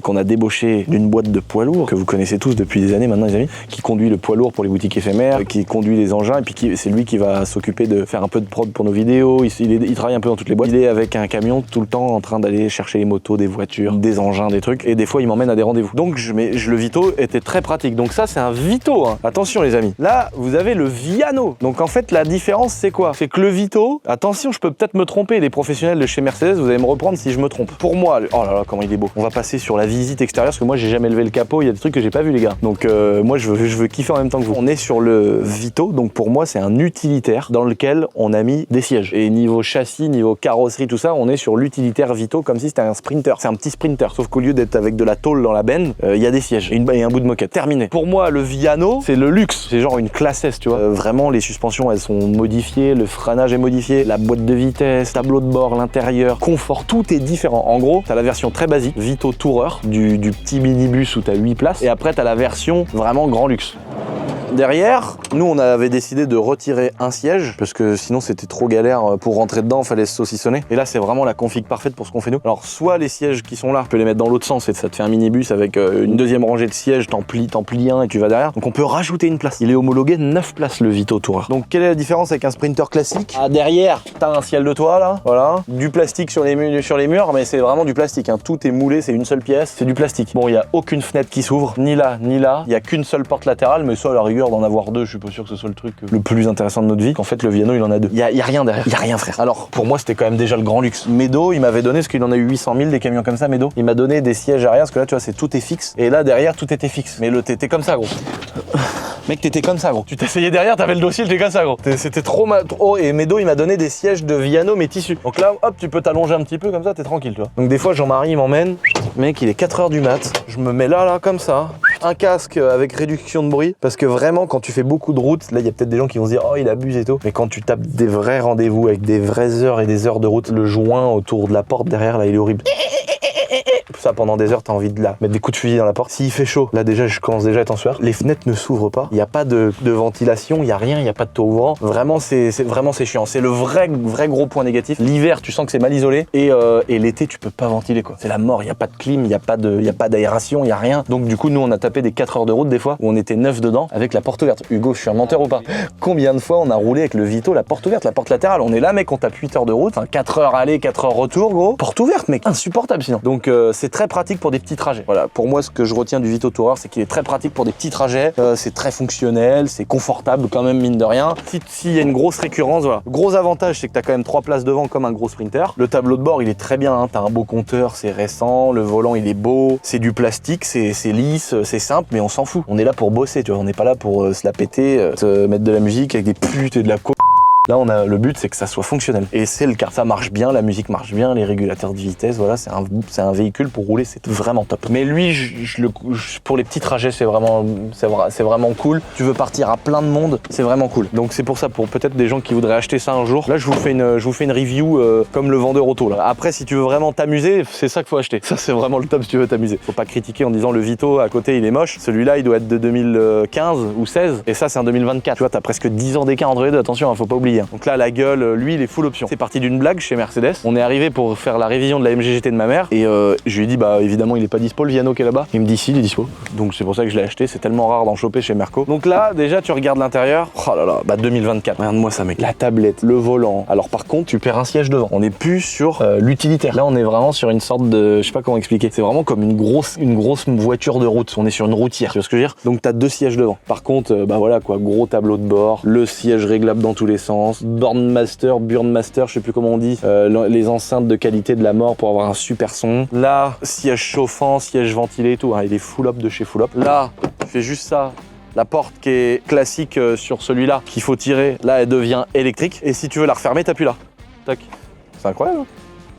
Speaker 1: qu'on a débauché d'une boîte de poids lourds, que vous connaissez tous depuis des années maintenant les amis, qui conduit le poids lourd pour les boutiques éphémères, qui conduit les engins, et puis c'est lui qui va s'occuper de faire un peu de prod pour nos vidéos, il travaille un peu dans toutes les boîtes, il est avec un camion tout le temps en train d'aller chercher les motos, des voitures, des engins, des trucs, et des fois il m'emmène à des rendez-vous. Donc le Vito était très pratique. Donc ça c'est un Vito, hein. Attention les amis, là vous avez le Viano. Donc en fait la différence c'est quoi? C'est que le Vito, attention je peux peut-être me tromper, les professionnels de chez Mercedes vous allez me reprendre si je me trompe. Pour moi, oh là là comment il est beau. On va passer sur la visite extérieure parce que moi j'ai jamais levé le capot, il y a des trucs que j'ai pas vu les gars. Donc moi je veux kiffer en même temps que vous. On est sur le Vito, donc pour moi c'est un utilitaire dans lequel on a mis des sièges. Et niveau châssis, niveau carrosserie, tout ça, on est sur l'utilitaire Vito comme si c'était un Sprinter. C'est un petit Sprinter, sauf qu'au lieu d'être avec de la tôle dans la benne, il y a des sièges et un bout de moquette. Terminé. Pour moi, le Viano, c'est le luxe. C'est genre une classe S, tu vois. Vraiment, les suspensions, elles sont modifiées, le freinage est modifié, la boîte de vitesse, tableau de bord, l'intérieur, confort, tout est différent. En gros, t'as la version très basique, Vito Tourer, du petit minibus où t'as 8 places, et après t'as la version vraiment grand luxe. Derrière, nous on avait décidé de retirer un siège parce que sinon c'était trop galère pour rentrer dedans, fallait se saucissonner. Et là c'est vraiment la config parfaite pour ce qu'on fait nous. Alors soit les sièges qui sont là, tu peux les mettre dans l'autre sens et ça te fait un minibus avec une deuxième rangée de sièges, t'en plies un et tu vas derrière. Donc on peut rajouter une place. Il est homologué 9 places le Vito Tourer. Donc quelle est la différence avec un Sprinter classique? Derrière, t'as un ciel de toit là, voilà, du plastique sur les murs, mais c'est vraiment du plastique, hein. Tout est moulé, c'est une seule pièce, c'est du plastique. Bon, il y a aucune fenêtre qui s'ouvre, ni là, ni là. Il y a qu'une seule porte latérale, mais ça à la rigueur d'en avoir deux, je suis pas sûr que ce soit le truc le plus intéressant de notre vie. Qu'en fait le Viano il en a deux. Il y a rien derrière, il y a rien frère. Alors pour moi c'était quand même déjà le grand luxe. Medo il m'avait donné, parce qu'il en a eu 800 000 des camions comme ça, Medo. Il m'a donné des sièges arrière, parce que là tu vois c'est tout est fixe. Et là derrière tout était fixe. Mais le t'étais comme ça gros. Mec t'étais comme ça gros. Tu t'asseyais derrière, t'avais le dossier, t'étais comme ça gros. C'était trop mal. Oh, et Medo il m'a donné des sièges de Viano mais tissu. Donc là hop tu peux t'allonger un petit peu comme ça, t'es tranquille tu vois. Donc des fois Jean-Marie il m'emmène. Mec il est 4h du mat. Je me mets là comme ça. Un casque avec réduction de bruit, parce que vraiment quand tu fais beaucoup de route, là il y a peut-être des gens qui vont se dire oh il abuse et tout, mais quand tu tapes des vrais rendez-vous avec des vraies heures et des heures de route, le joint autour de la porte derrière là il est horrible. Ça pendant des heures t'as envie de là mettre des coups de fusil dans la porte. S'il fait chaud, là déjà je commence déjà à être en sueur. Les fenêtres ne s'ouvrent pas, il n'y a pas de ventilation, il n'y a rien, il n'y a pas de toit ouvrant. Vraiment c'est chiant, c'est le vrai gros point négatif. L'hiver tu sens que c'est mal isolé et l'été tu peux pas ventiler quoi. C'est la mort, il n'y a pas de clim, il n'y a pas d'aération, il n'y a rien. Donc du coup nous on a tapé des 4 heures de route des fois où on était 9 dedans avec la porte ouverte. Hugo, je suis un menteur ou pas? Combien de fois on a roulé avec le Vito la porte ouverte, la porte latérale? On est là mec, on tape 8 heures de route, enfin 4 heures aller, 4 heures retour gros. Porte ouverte mec, insupportable sinon. Donc c'est très pratique pour des petits trajets. Voilà, pour moi ce que je retiens du Vito Tourer, c'est qu'il est très pratique pour des petits trajets, c'est très fonctionnel, c'est confortable quand même mine de rien. S'il y a une grosse récurrence, voilà. Gros avantage c'est que t'as quand même 3 places devant comme un gros Sprinter. Le tableau de bord il est très bien, hein. T'as un beau compteur, c'est récent, le volant il est beau, c'est du plastique, c'est lisse, c'est simple, mais on s'en fout. On est là pour bosser, tu vois, on n'est pas là pour se la péter, se mettre de la musique avec des putes et de la co. Là, le but, c'est que ça soit fonctionnel. Et c'est le cas. Ça marche bien, la musique marche bien, les régulateurs de vitesse, voilà, c'est un véhicule pour rouler, c'est vraiment top. Mais lui, pour les petits trajets, c'est vraiment cool. Tu veux partir à plein de monde, c'est vraiment cool. Donc c'est pour ça, pour peut-être des gens qui voudraient acheter ça un jour. Là, je vous fais une review comme le vendeur auto. Là. Après, si tu veux vraiment t'amuser, c'est ça qu'il faut acheter. Ça, c'est vraiment le top si tu veux t'amuser. Faut pas critiquer en disant le Vito à côté, il est moche. Celui-là, il doit être de 2015 ou 16, et ça, c'est un 2024. Tu vois, t'as presque 10 ans d'écart entre les deux. Attention, hein, faut pas oublier. oublié. Hein. Donc là, la gueule, lui, il est full option. C'est parti d'une blague chez Mercedes. On est arrivé pour faire la révision de la MGGT de ma mère et je lui ai dit, bah évidemment, il est pas dispo, le Viano qui est là-bas. Il me dit, si, il est dispo. Donc c'est pour ça que je l'ai acheté. C'est tellement rare d'en choper chez Merco. Donc là, déjà, tu regardes l'intérieur. Oh là là, bah 2024. Regarde-moi ça, mec. La tablette, le volant. Alors par contre, tu perds un siège devant. On n'est plus sur l'utilitaire. Là, on est vraiment sur une sorte de, je sais pas comment expliquer. C'est vraiment comme une grosse voiture de route. On est sur une routière. Tu vois ce que je veux dire? Donc t'as 2 sièges devant. Par contre, bah voilà quoi, gros tableau de bord, le siège réglable dans tous les sens, Boardmaster, Burnmaster, je sais plus comment on dit, les enceintes de qualité de la mort pour avoir un super son. Là, siège chauffant, siège ventilé et tout. Hein, il est full up de chez full up. Là, tu fais juste ça. La porte qui est classique sur celui-là, qu'il faut tirer, là elle devient électrique. Et si tu veux la refermer, t'appuies là. Tac. C'est incroyable. Hein,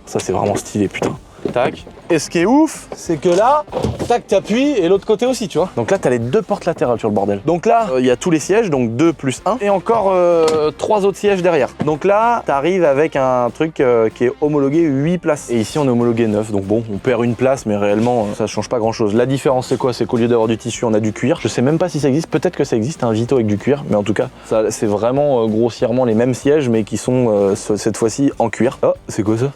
Speaker 1: ça c'est vraiment stylé, putain. Tac. Et ce qui est ouf, c'est que là, tac, t'appuies et l'autre côté aussi, tu vois. Donc là, t'as les 2 portes latérales sur le bordel. Donc là, il y a tous les sièges, donc 2 plus 1. Et encore 3 autres sièges derrière. Donc là, t'arrives avec un truc qui est homologué 8 places. Et ici, on est homologué 9. Donc bon, on perd une place, mais réellement, ça change pas grand chose. La différence, c'est quoi? C'est qu'au lieu d'avoir du tissu, on a du cuir. Je sais même pas si ça existe. Peut-être que ça existe, un Vito avec du cuir. Mais en tout cas, c'est vraiment grossièrement les mêmes sièges, mais qui sont cette fois-ci en cuir. Oh, c'est quoi ça?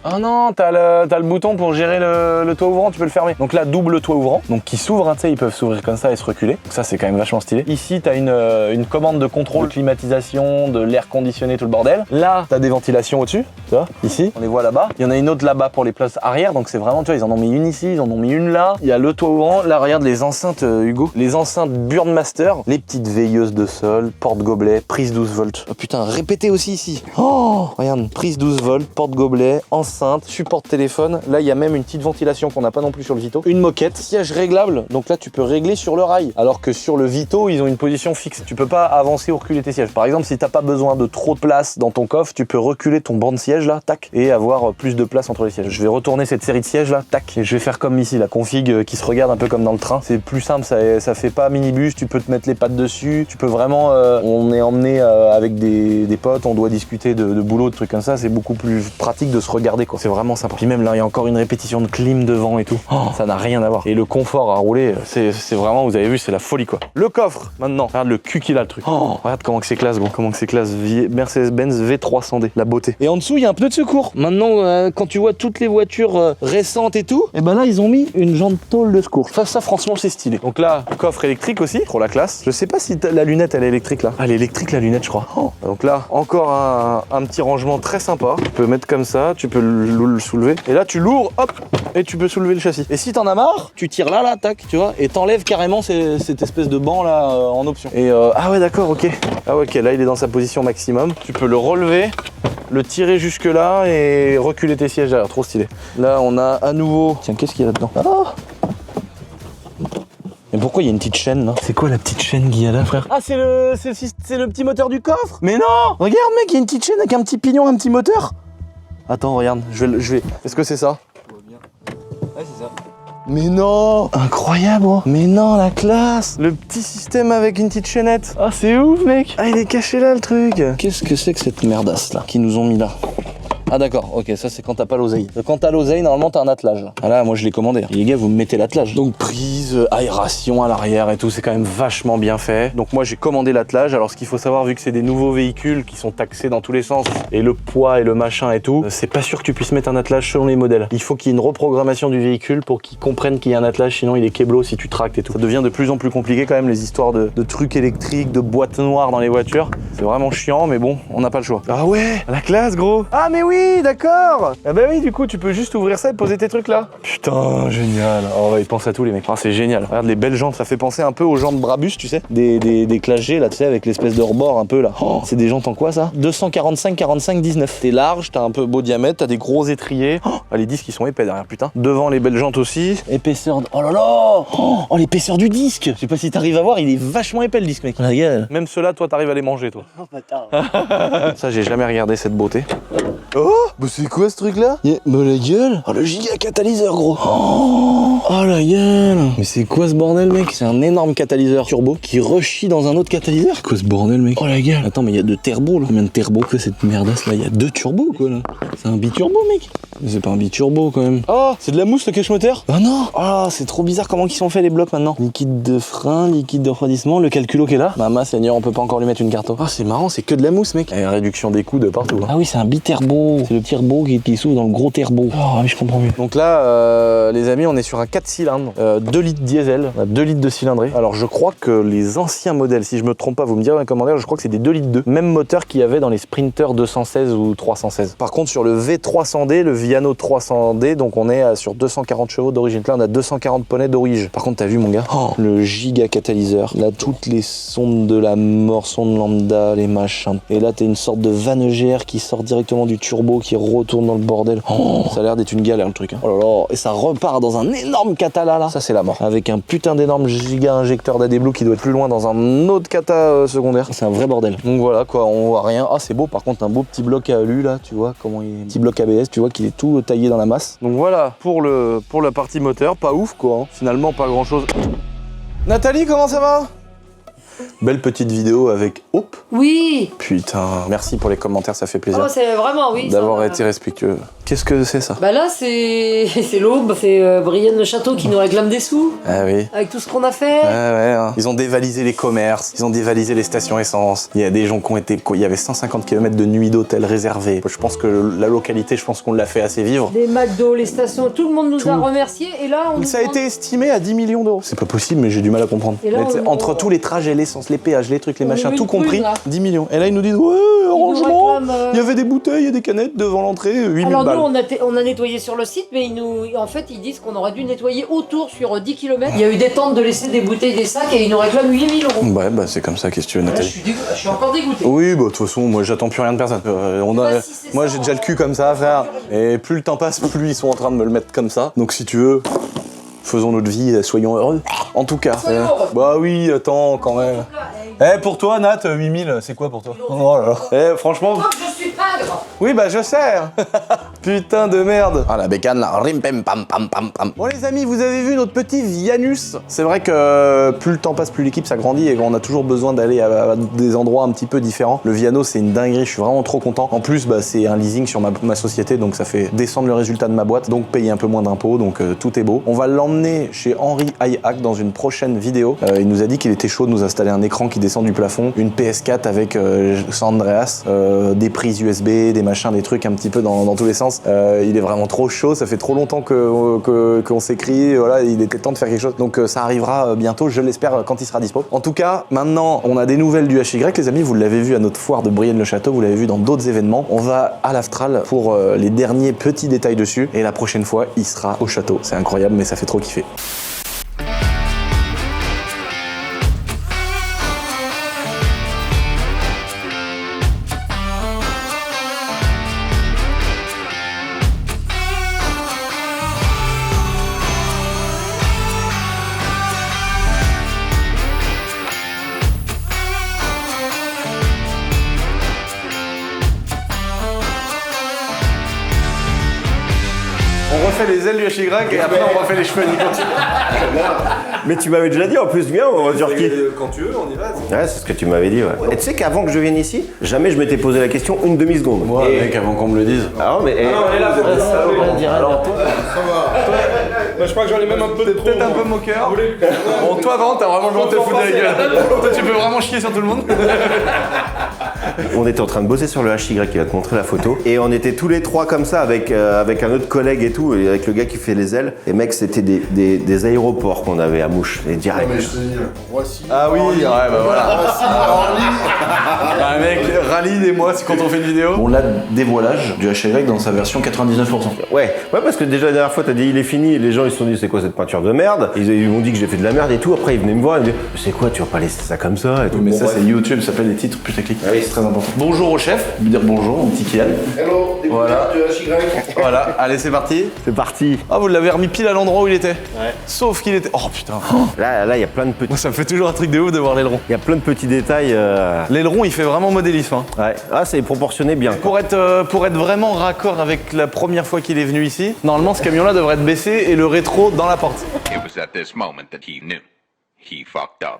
Speaker 1: Ah non, t'as le bouton pour gérer le toit ouvrant, tu peux le fermer. Donc là, double toit ouvrant, donc qui s'ouvre, hein, tu sais, ils peuvent s'ouvrir comme ça et se reculer. Donc ça, c'est quand même vachement stylé. Ici, t'as une commande de contrôle, de climatisation, de l'air conditionné, tout le bordel. Là, t'as des ventilations au-dessus, tu vois, ici, on les voit là-bas. Il y en a une autre là-bas pour les places arrière, donc c'est vraiment, tu vois, ils en ont mis une ici, ils en ont mis une là. Il y a le toit ouvrant, là, regarde les enceintes, Hugo. Les enceintes Burnmaster, les petites veilleuses de sol, porte-gobelet, prise 12 volts. Oh putain, répétez aussi ici. Oh, regarde, prise 12 volts, porte-gobelet, enceinte, support téléphone. Là, il y a même une petite ventilation qu'on n'a pas non plus sur le Vito. Une moquette, siège réglable. Donc là, tu peux régler sur le rail. Alors que sur le Vito, ils ont une position fixe. Tu peux pas avancer ou reculer tes sièges. Par exemple, si t'as pas besoin de trop de place dans ton coffre, tu peux reculer ton banc de siège là, tac, et avoir plus de place entre les sièges. Je vais retourner cette série de sièges là, tac, et je vais faire comme ici, la config qui se regarde un peu comme dans le train. C'est plus simple, ça fait pas minibus. Tu peux te mettre les pattes dessus. Tu peux vraiment. On est emmené avec des potes. On doit discuter de boulot, de trucs comme ça. C'est beaucoup plus pratique de se regarder quoi. C'est vraiment sympa. Puis même là, il y a encore une répétition de clim devant et tout. Oh, ça n'a rien à voir. Et le confort à rouler, c'est vraiment, vous avez vu, c'est la folie quoi. Le coffre, maintenant. Regarde le cul qu'il a le truc. Oh, regarde comment que c'est classe, gros. Comment que c'est classe. Mercedes-Benz V300D. La beauté. Et en dessous, il y a un pneu de secours. Maintenant, quand tu vois toutes les voitures récentes et tout, et ben là, ils ont mis une jante tôle de secours. Ça, franchement, c'est stylé. Donc là, coffre électrique aussi. Trop la classe. Je sais pas si la lunette, elle est électrique là. Ah, elle est électrique la lunette, je crois. Oh. Donc là, encore un petit rangement très sympa. Tu peux mettre comme ça, tu peux le soulever. Et là, tu l'ouvres, hop, et tu peux soulever le châssis. Et si t'en as marre, tu tires là, tac, tu vois, et t'enlèves carrément cette espèce de banc là en option. Et ah ouais, d'accord, ok. Ah ouais, ok, là, il est dans sa position maximum. Tu peux le relever, le tirer jusque là et reculer tes sièges derrière. Trop stylé. Là, on a à nouveau. Tiens, qu'est-ce qu'il y a là-dedans? Ah! Mais pourquoi il y a une petite chaîne là? C'est quoi la petite chaîne qu'il y a là, frère? Ah, c'est le petit moteur du coffre? Mais non! Regarde, mec, il y a une petite chaîne avec un petit pignon, un petit moteur. Attends, regarde, je vais. Est-ce que c'est ça?
Speaker 6: Ouais, c'est ça.
Speaker 1: Mais non! Incroyable, oh. Mais non, la classe! Le petit système avec une petite chaînette. Ah, c'est ouf, mec! Ah, il est caché là, le truc! Qu'est-ce que c'est que cette merdasse là, qu'ils nous ont mis là? Ah d'accord, ok, ça c'est quand t'as pas l'oseille. Quand t'as l'oseille, normalement t'as un attelage. Ah là, moi je l'ai commandé. Et les gars, vous me mettez l'attelage. Donc prise, aération à l'arrière et tout, c'est quand même vachement bien fait. Donc moi j'ai commandé l'attelage. Alors ce qu'il faut savoir, vu que c'est des nouveaux véhicules qui sont taxés dans tous les sens, et le poids et le machin et tout, c'est pas sûr que tu puisses mettre un attelage selon les modèles. Il faut qu'il y ait une reprogrammation du véhicule pour qu'il comprenne qu'il y a un attelage, sinon il est kéblo si tu tractes et tout. Ça devient de plus en plus compliqué quand même, les histoires de trucs électriques, de boîtes noires dans les voitures. C'est vraiment chiant, mais bon, on n'a pas le choix. Ah ouais, la classe, gros! Ah mais oui, d'accord! Ah bah oui, du coup, tu peux juste ouvrir ça et poser tes trucs là. Putain, génial. Oh ouais, ils pensent à tout les mecs. Ah, c'est génial. Regarde les belles jantes, ça fait penser un peu aux jantes Brabus, tu sais. Des Clash G là, tu sais, avec l'espèce de rebord un peu là. Oh, c'est des jantes en quoi ça? 245, 45, 19. T'es large, t'as un peu beau diamètre, t'as des gros étriers. Oh, les disques ils sont épais derrière, putain. Devant les belles jantes aussi. Épaisseur de... Oh là là! Oh, l'épaisseur du disque! Je sais pas si t'arrives à voir, il est vachement épais le disque, mec. Regarde. Même ceux-là, toi, t'arrives à les manger, toi. Oh, bâtard. Ça, j'ai jamais regardé cette beauté. Oh, bah c'est quoi ce truc-là? Bah la gueule. Oh, le giga catalyseur, gros. Oh la gueule. Mais c'est quoi ce bordel, mec? C'est un énorme catalyseur turbo qui rechie dans un autre catalyseur. C'est quoi ce bordel, mec? Oh la gueule. Attends, mais il y a 2 turbos là. Combien de turbos que cette merdasse là? Il y a 2 turbos quoi là. C'est un biturbo, mec. Mais c'est pas un biturbo quand même. Oh, c'est de la mousse le cache moteur? Ah non. Oh, c'est trop bizarre comment ils sont faits les blocs maintenant. Liquide de frein, liquide de refroidissement, le calculo qui est là. Maman Seigneur, on peut pas encore lui mettre une carte. Ah, c'est marrant, c'est que de la mousse, mec. Et réduction des coûts de partout. Hein. Ah oui, c'est un biturbo. C'est le turbo qui s'ouvre dans le gros turbo. Oh oui, je comprends mieux. Donc là, les amis, on est sur un 4 cylindres, 2 litres diesel, 2 litres de cylindrée. Alors je crois que les anciens modèles, si je me trompe pas, vous me direz dans les commentaires, je crois que c'est des 2 litres 2. Même moteur qu'il y avait dans les Sprinter 216 ou 316. Par contre, sur le V300D, le Viano 300D, donc on est sur 240 chevaux d'origine. Là, on a 240 poneys d'origine. Par contre, t'as vu, mon gars, le giga catalyseur. Là, toutes les sondes de la mort, sondes lambda, les machins. Et là, t'as une sorte de vanne EGR qui sort directement du turbo, qui retourne dans le bordel. Oh, ça a l'air d'être une galère, le truc. Hein. Oh là là. Et ça repart dans un énorme catala, là. Ça, c'est la mort. Avec un putain d'énorme giga injecteur d'AD Blue qui doit être plus loin dans un autre cata secondaire. C'est un vrai bordel. Donc voilà, quoi, on voit rien. Ah, c'est beau, par contre, un beau petit bloc à alu, là, tu vois, comment il est. Petit bloc ABS, tu vois, qu'il est tout taillé dans la masse. Donc voilà, pour la partie moteur, pas ouf, quoi. Hein. Finalement, pas grand chose. Nathalie, comment ça va? Belle petite vidéo avec Hope.
Speaker 4: Oui.
Speaker 1: Putain, merci pour les commentaires, ça fait plaisir.
Speaker 4: Oh, c'est vraiment, oui.
Speaker 1: D'avoir été respectueux. Qu'est-ce que c'est ça?
Speaker 4: Bah là, c'est l'Aube, c'est Brienne Le Château qui nous réclame des sous.
Speaker 1: Ah oui.
Speaker 4: Avec tout ce qu'on a fait.
Speaker 1: Ouais, hein. Ils ont dévalisé les commerces, ils ont dévalisé les stations essence. Il y a des gens qui ont été... Il y avait 150 km de nuits d'hôtel réservées. Je pense que la localité, je pense qu'on l'a fait assez vivre.
Speaker 4: Les McDo, les stations, tout le monde nous a remerciés. Et là, on
Speaker 1: ça a été estimé à 10 millions d'euros. C'est pas possible, mais j'ai du mal à comprendre.
Speaker 4: Et là,
Speaker 1: entre tous les trajets, l'essence, les péages, les trucs, les machins, tout compris,
Speaker 4: là.
Speaker 1: 10 millions. Et là, ils nous disent, ouais, arrangement, il y avait des bouteilles et des canettes devant l'entrée, 8 000 balles.
Speaker 4: Alors nous, on a nettoyé sur le site, mais en fait, ils disent qu'on aurait dû nettoyer autour sur 10 km. Il y a eu des tentes de laisser des bouteilles, des sacs, et ils nous réclament 8 000 euros.
Speaker 1: Ouais, bah c'est comme ça, qu'est-ce que tu veux, Nathalie.
Speaker 4: Je suis encore dégoûté.
Speaker 1: Oui, bah de toute façon, moi j'attends plus rien de personne. Moi j'ai déjà le cul comme ça, frère. Et plus le temps passe, plus ils sont en train de me le mettre comme ça. Donc si tu veux, faisons notre vie, soyons heureux. En tout cas. Bah oui, attends, quand même. Pour toi, Nat, 8000, c'est quoi pour toi? Oh là là. Franchement.
Speaker 4: Je suis pagre.
Speaker 1: Oui, bah je sais. Putain de merde. Ah, la bécane là. Rim, pam, pam, pam, pam, pam. Bon, les amis, vous avez vu notre petit Vianus. C'est vrai que plus le temps passe, plus l'équipe s'agrandit et qu'on a toujours besoin d'aller à des endroits un petit peu différents. Le Viano, c'est une dinguerie. Je suis vraiment trop content. En plus, bah, c'est un leasing sur ma société, donc ça fait descendre le résultat de ma boîte, donc payer un peu moins d'impôts, donc tout est beau. On va l'emmener chez Henri Hayhack dans une prochaine vidéo. Il nous a dit qu'il était chaud de nous installer un écran qui descend du plafond, une PS4 avec San Andreas, des prises USB, des machins, des trucs un petit peu dans tous les sens. Il est vraiment trop chaud, ça fait trop longtemps qu'on s'écrit, voilà, il était temps de faire quelque chose. Donc ça arrivera bientôt, je l'espère, quand il sera dispo. En tout cas, maintenant, on a des nouvelles du HY, les amis, vous l'avez vu à notre foire de Brienne-le-Château, vous l'avez vu dans d'autres événements. On va à l'Aftral pour les derniers petits détails dessus, et la prochaine fois, il sera au château. C'est incroyable, mais ça fait trop kiffer. On refait les ailes du HY et après on refait les cheveux du continent.
Speaker 7: Mais tu m'avais déjà dit en plus, viens, on va dire qui.
Speaker 3: Quand tu veux, on y va.
Speaker 7: Ouais, c'est ce que tu m'avais dit, ouais. Et tu sais qu'avant que je vienne ici, jamais je m'étais posé la question une demi-seconde.
Speaker 1: Moi, mec, avant qu'on me le dise.
Speaker 7: Ah non, mais.
Speaker 3: on est là pour ça.
Speaker 7: Alors, toi,
Speaker 2: Je crois que j'en ai même un peu trop.
Speaker 1: Peut-être un peu moqueur. Bon, toi, avant, t'as vraiment le droit de te foutre de la gueule. Toi, tu peux vraiment chier sur tout le monde.
Speaker 7: on était en train de bosser sur le HY qui va te montrer la photo. Et on était tous les trois comme ça avec un autre collègue et tout, et avec le gars qui fait les ailes. Et mec, c'était des aéroports qu'on avait à Mouche, et direct.
Speaker 3: Mais je te dis, Roissy.
Speaker 1: Ah oui, ouais, bah voilà. Mec, rallye des mois, c'est quand on fait une vidéo. On l'a dévoilage du HY dans sa version 99%.
Speaker 7: Ouais, parce que déjà la dernière fois t'as dit il est fini, et les gens ils se sont dit c'est quoi cette peinture de merde. Ils m'ont dit que j'ai fait de la merde et tout. Après ils venaient me voir, ils me disaient c'est quoi, tu vas pas laisser ça comme ça et tout.
Speaker 1: Mais
Speaker 7: bon,
Speaker 1: ça
Speaker 7: bref.
Speaker 1: c'est YouTube, ça s'appelle des titres putaclic.
Speaker 7: Ah oui, c'est
Speaker 1: très important. Bonjour au chef, je veux dire bonjour, mon petit Kian.
Speaker 3: Hello, des
Speaker 1: Voilà.
Speaker 3: bouteilles de HY.
Speaker 1: Voilà, allez c'est parti.
Speaker 7: C'est parti.
Speaker 1: Ah vous l'avez remis pile à l'endroit où il était. Ouais. Sauf qu'il était... Oh putain.
Speaker 7: Là, il y a plein de petits.
Speaker 1: Moi ça me fait toujours un truc de ouf de voir l'aileron.
Speaker 7: Il y a plein de petits détails.
Speaker 1: L'aileron il fait vraiment modélisme. Hein.
Speaker 7: Ouais. Ah, c'est proportionné bien.
Speaker 1: Pour être vraiment raccord avec la première fois qu'il est venu ici, normalement ce camion là devrait être baissé et le rétro dans la porte.
Speaker 8: It was at this moment that he knew. He fucked up.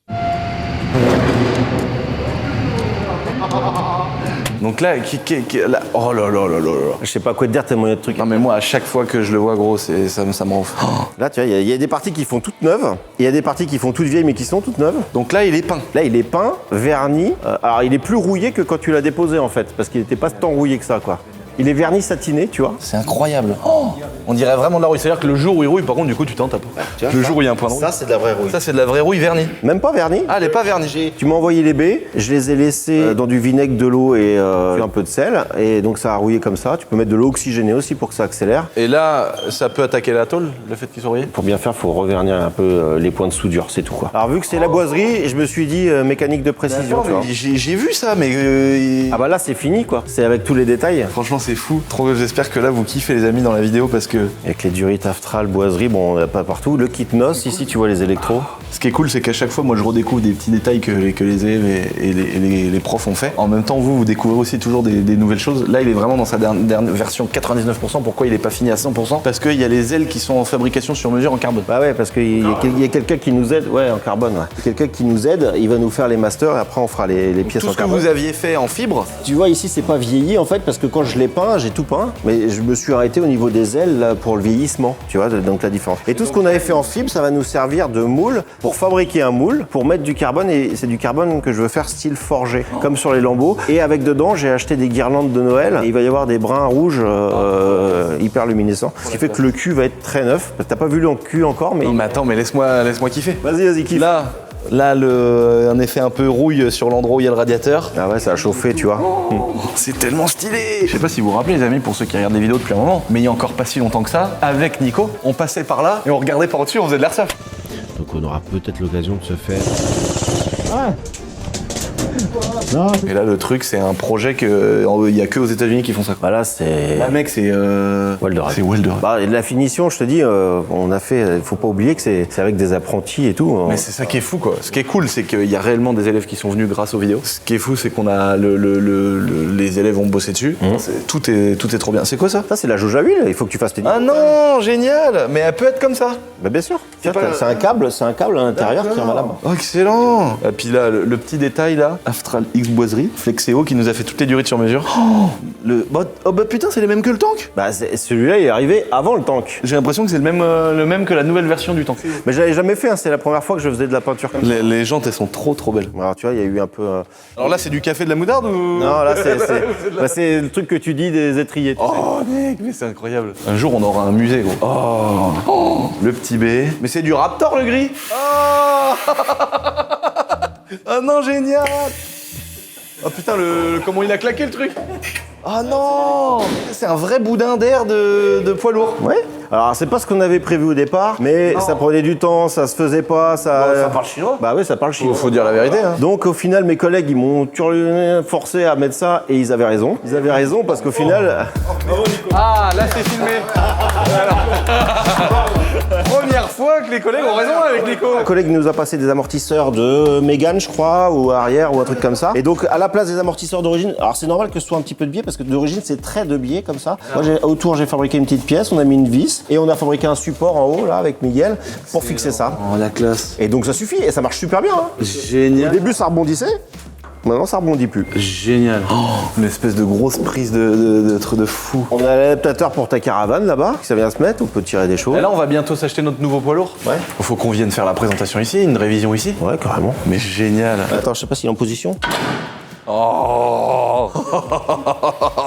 Speaker 1: Donc là, là, oh là là là là là.
Speaker 7: Je sais pas quoi te dire tellement il y a de trucs.
Speaker 1: Non mais moi à chaque fois que je le vois gros, ça me rend fou.
Speaker 7: Là, tu vois, il y a des parties qui font toutes neuves. Et il y a des parties qui font toutes vieilles mais qui sont toutes neuves.
Speaker 1: Donc là il est peint.
Speaker 7: Là, il est peint, verni. Alors, il est plus rouillé que quand tu l'as déposé en fait, parce qu'il n'était pas tant rouillé que ça, quoi. Il est verni satiné, tu vois.
Speaker 1: C'est incroyable. Oh, on dirait vraiment de la rouille. C'est-à-dire que le jour où il rouille, par contre, du coup, tu t'en tapes. Le jour où il y a un point de rouille.
Speaker 7: Ça, c'est de la vraie rouille.
Speaker 1: Ça, c'est de la vraie rouille vernie.
Speaker 7: Même pas verni.
Speaker 1: Ah, elle est pas vernie.
Speaker 7: Tu m'as envoyé les baies, je les ai laissées dans du vinaigre, de l'eau et un peu de sel. Et donc ça a rouillé comme ça. Tu peux mettre de l'eau oxygénée aussi pour que ça accélère.
Speaker 1: Et là, ça peut attaquer la tôle, le fait qu'il soit rouillé.
Speaker 7: Pour bien faire, il faut revernir un peu les points de soudure, c'est tout quoi. Alors vu que c'est la boiserie, je me suis dit mécanique de précision. Tu vois.
Speaker 1: J'ai vu ça, mais...
Speaker 7: Ah bah là c'est fini quoi. C'est avec tous les détails.
Speaker 1: Franchement, c'est fou. Trop, j'espère que là, vous kiffez les amis dans la vidéo parce que...
Speaker 7: Avec les durites Aftral, boiserie, bon, on n'a pas partout. Le kit NOS, ici tu vois les électros.
Speaker 1: Ce qui est cool, c'est qu'à chaque fois, moi, je redécouvre des petits détails que les élèves et les profs ont fait. En même temps, vous découvrez aussi toujours des nouvelles choses. Là, il est vraiment dans sa dernière version 99%. Pourquoi il n'est pas fini à 100%? Parce qu'il y a les ailes qui sont en fabrication sur mesure en carbone.
Speaker 7: Bah ouais, parce qu'il y a quelqu'un qui nous aide, ouais, en carbone, ouais. Quelqu'un qui nous aide, il va nous faire les masters et après on fera les pièces en
Speaker 1: Tout ce que
Speaker 7: carbone.
Speaker 1: vous aviez fait en fibre.
Speaker 7: Tu vois, ici, c'est pas vieilli en fait, parce que quand je l'ai peint, j'ai tout peint, mais je me suis arrêté au niveau des ailes là, pour le vieillissement, tu vois, donc la différence. Et tout ce qu'on avait fait en fibre, ça va nous servir de moule pour fabriquer un moule, pour mettre du carbone, et c'est du carbone que je veux faire style forgé, comme sur les lambeaux. Et avec dedans, j'ai acheté des guirlandes de Noël, et il va y avoir des brins rouges hyper luminescents, ce qui fait que le cul va être très neuf. T'as pas vu le cul encore, mais...
Speaker 1: Non mais attends, mais laisse-moi kiffer.
Speaker 7: Vas-y, kiffe.
Speaker 1: Là, un effet un peu rouille sur l'endroit où il y a le radiateur.
Speaker 7: Ah ouais, ça a chauffé, tu vois.
Speaker 1: C'est tellement stylé. Je sais pas si vous vous rappelez les amis, pour ceux qui regardent les vidéos depuis un moment, mais il y a encore pas si longtemps que ça, avec Nico, on passait par là et on regardait par au-dessus, on faisait de l'airsoft.
Speaker 7: Donc on aura peut-être l'occasion de se faire...
Speaker 1: Et là le truc c'est un projet il y a que aux États-Unis qui font ça.
Speaker 7: Bah là c'est...
Speaker 1: Là mec c'est
Speaker 7: Weldorad.
Speaker 1: C'est Weldorad.
Speaker 7: Bah, la finition, je te dis, on a fait... Faut pas oublier que c'est avec des apprentis et tout.
Speaker 1: Mais c'est ça qui est fou quoi. Ce qui est cool c'est qu'il y a réellement des élèves qui sont venus grâce aux vidéos. Ce qui est fou c'est qu'on a les élèves ont bossé dessus. Tout est trop bien. C'est quoi ça?
Speaker 7: Ça c'est la jauge à huile, il faut que tu fasses tes...
Speaker 1: Ah non, génial. Mais elle peut être comme ça.
Speaker 7: Bah bien sûr.
Speaker 1: C'est pas-
Speaker 7: C'est un câble à l'intérieur qui est valable.
Speaker 1: Oh, excellent. Et puis là le petit détail là, Aftral X Boiserie, Flexeo qui nous a fait toutes les durites sur mesure. Oh bah putain c'est les mêmes que le tank.
Speaker 7: Bah celui-là il est arrivé avant le tank.
Speaker 1: J'ai l'impression que c'est le même que la nouvelle version du tank.
Speaker 7: Mais je l'avais jamais fait, hein, c'est la première fois que je faisais de la peinture comme ça.
Speaker 1: Les jantes elles sont trop belles.
Speaker 7: Alors tu vois, il y a eu un peu...
Speaker 1: Alors là c'est du café de la moutarde ou...
Speaker 7: Non, là c'est le truc que tu dis des étriers. Tu sais.
Speaker 1: Oh mec, mais c'est incroyable. Un jour on aura un musée gros. Oh, le petit B. Mais c'est du Raptor le gris. Oh oh non génial. Oh putain comment il a claqué le truc. Oh non. C'est un vrai boudin d'air de poids lourd.
Speaker 7: Ouais. Alors c'est pas ce qu'on avait prévu au départ, mais ça prenait du temps, ça se faisait pas, ça
Speaker 1: parle chinois.
Speaker 7: Bah ouais, ça parle chinois.
Speaker 1: Faut dire la vérité hein.
Speaker 7: Donc au final, mes collègues, ils m'ont forcé à mettre ça et ils avaient raison. Ils avaient raison parce qu'au final...
Speaker 1: Ah là c'est filmé. Première fois que les collègues ont raison avec Nico.
Speaker 7: Un collègue nous a passé des amortisseurs de Mégane, je crois, ou arrière, ou un truc comme ça. Et donc, à la place des amortisseurs d'origine, alors c'est normal que ce soit un petit peu de biais, parce que d'origine, c'est très de biais, comme ça. Moi, autour, j'ai fabriqué une petite pièce, on a mis une vis, et on a fabriqué un support en haut, là, avec Miguel, pour fixer ça.
Speaker 1: Oh la classe.
Speaker 7: Et donc, ça suffit, et ça marche super bien. Hein. Au
Speaker 1: Génial.
Speaker 7: début, ça rebondissait. Maintenant, ça rebondit plus.
Speaker 1: Génial. Oh, une espèce de grosse prise de fou.
Speaker 7: On a l'adaptateur pour ta caravane, là-bas, qui ça vient se mettre, on peut tirer des choses.
Speaker 1: Et là, on va bientôt s'acheter notre nouveau poids lourd.
Speaker 7: Ouais.
Speaker 1: Faut qu'on vienne faire la présentation ici, une révision ici.
Speaker 7: Ouais, carrément.
Speaker 1: Mais génial.
Speaker 7: Attends, je sais pas s'il est en position.
Speaker 1: Oh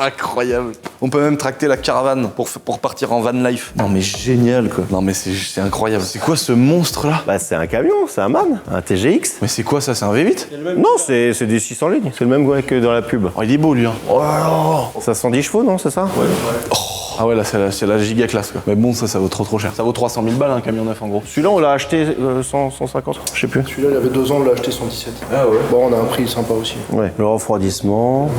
Speaker 1: incroyable. On peut même tracter la caravane pour partir en van life. Non mais génial quoi. Non mais c'est incroyable. C'est quoi ce monstre là?
Speaker 7: Bah, c'est un camion, c'est un MAN, un TGX.
Speaker 1: Mais c'est quoi ça? C'est un V8?
Speaker 7: Non, c'est des 600 lignes, c'est le même que dans la pub.
Speaker 1: Oh il est beau lui hein. Oh là là.
Speaker 7: 510 chevaux, non, c'est ça? Ouais.
Speaker 1: Oh Ah ouais, là, c'est la giga classe, quoi. Mais bon, ça vaut trop cher. Ça vaut 300 000 balles, un camion neuf, en gros.
Speaker 7: Celui-là, on l'a acheté 150, je sais plus.
Speaker 3: Celui-là, il y avait 2 ans, on l'a acheté 117.
Speaker 1: Ah ouais.
Speaker 3: Bon, on a un prix sympa aussi.
Speaker 7: Ouais. Le refroidissement,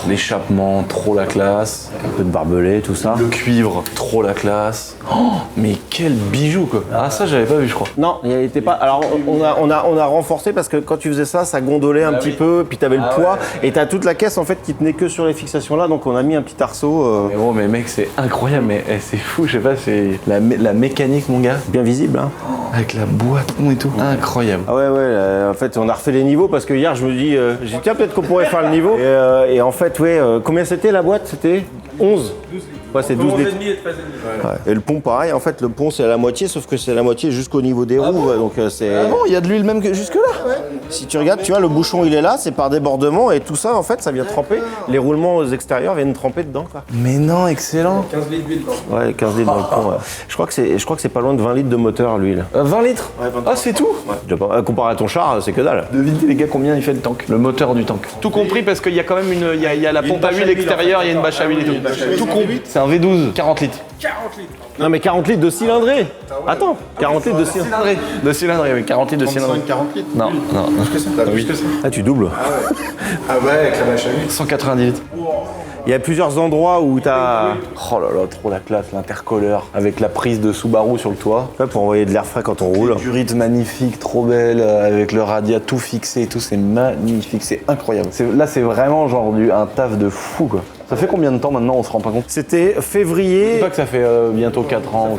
Speaker 1: L'échappement, trop la classe.
Speaker 7: un peu de barbelé, tout ça.
Speaker 1: Le cuivre, trop la classe. Oh, mais quel bijou, quoi. Ah, ça, j'avais pas vu, je crois.
Speaker 7: Non, il n'était pas. Alors, on a renforcé parce que quand tu faisais ça, ça gondolait un petit peu, puis t'avais le poids, et t'as toute la caisse en fait qui tenait que sur les fixations là, donc on a mis un petit arceau.
Speaker 1: Mais bon, mais mec, c'est incroyable, mais c'est fou, je sais pas, c'est la mécanique, mon gars.
Speaker 7: Bien visible, hein.
Speaker 1: Avec la boîte et tout. Incroyable.
Speaker 7: Ah ouais, en fait, on a refait les niveaux parce que hier, je me dis, j'ai dit, tiens, peut-être qu'on pourrait faire le niveau. Et en fait, ouais, combien c'était la boîte? C'était 11. Ouais, c'est 12 litres. Ouais. Et le pont, pareil, en fait, le pont, c'est à la moitié, sauf que c'est à la moitié jusqu'au niveau des roues. Ouais, donc, c'est.
Speaker 1: Ah bon, il y a de l'huile même que jusque-là?
Speaker 7: Si tu regardes, tu vois, le bouchon, il est là, c'est par débordement, et tout ça, en fait, ça vient tremper. Les roulements aux extérieurs viennent tremper dedans, quoi.
Speaker 1: Mais non, excellent.
Speaker 3: 15 litres d'huile.
Speaker 7: Ouais, 15 litres dans le pont, ouais. Je crois que c'est pas loin de 20 litres de moteur, l'huile.
Speaker 1: 20 litres? Ah, c'est tout?
Speaker 7: Comparé à ton char, c'est que dalle.
Speaker 1: Devinez les gars combien il fait le tank, le moteur du tank. Tout compris parce qu'il y a quand même il y a la pompe à huile extérieure, il y a une bâche à huile et tout. Tout compris. C'est un V12, 40 litres.
Speaker 7: Non mais 40 litres de cylindrée. Attends, 40 litres de cylindrée.
Speaker 1: De cylindrée, oui, 40 litres de cylindrée.
Speaker 3: 40 litres.
Speaker 1: Non.
Speaker 3: T'as plus que ça.
Speaker 7: Ah, tu doubles.
Speaker 3: Ah ouais, avec la machine.
Speaker 1: 190 litres.
Speaker 7: Il y a plusieurs endroits où t'as.
Speaker 1: Oh là là, trop la classe, l'intercolleur avec la prise de Subaru sur le toit.
Speaker 7: Ouais, pour envoyer de l'air frais quand on roule.
Speaker 1: Durite magnifique, trop belle, avec le radiat tout fixé et tout, c'est magnifique, c'est incroyable. Là, c'est vraiment genre un taf de fou, quoi. Ça fait combien de temps maintenant, on se rend pas compte?
Speaker 7: C'était février.
Speaker 1: C'est pas que ça fait bientôt 4 ans.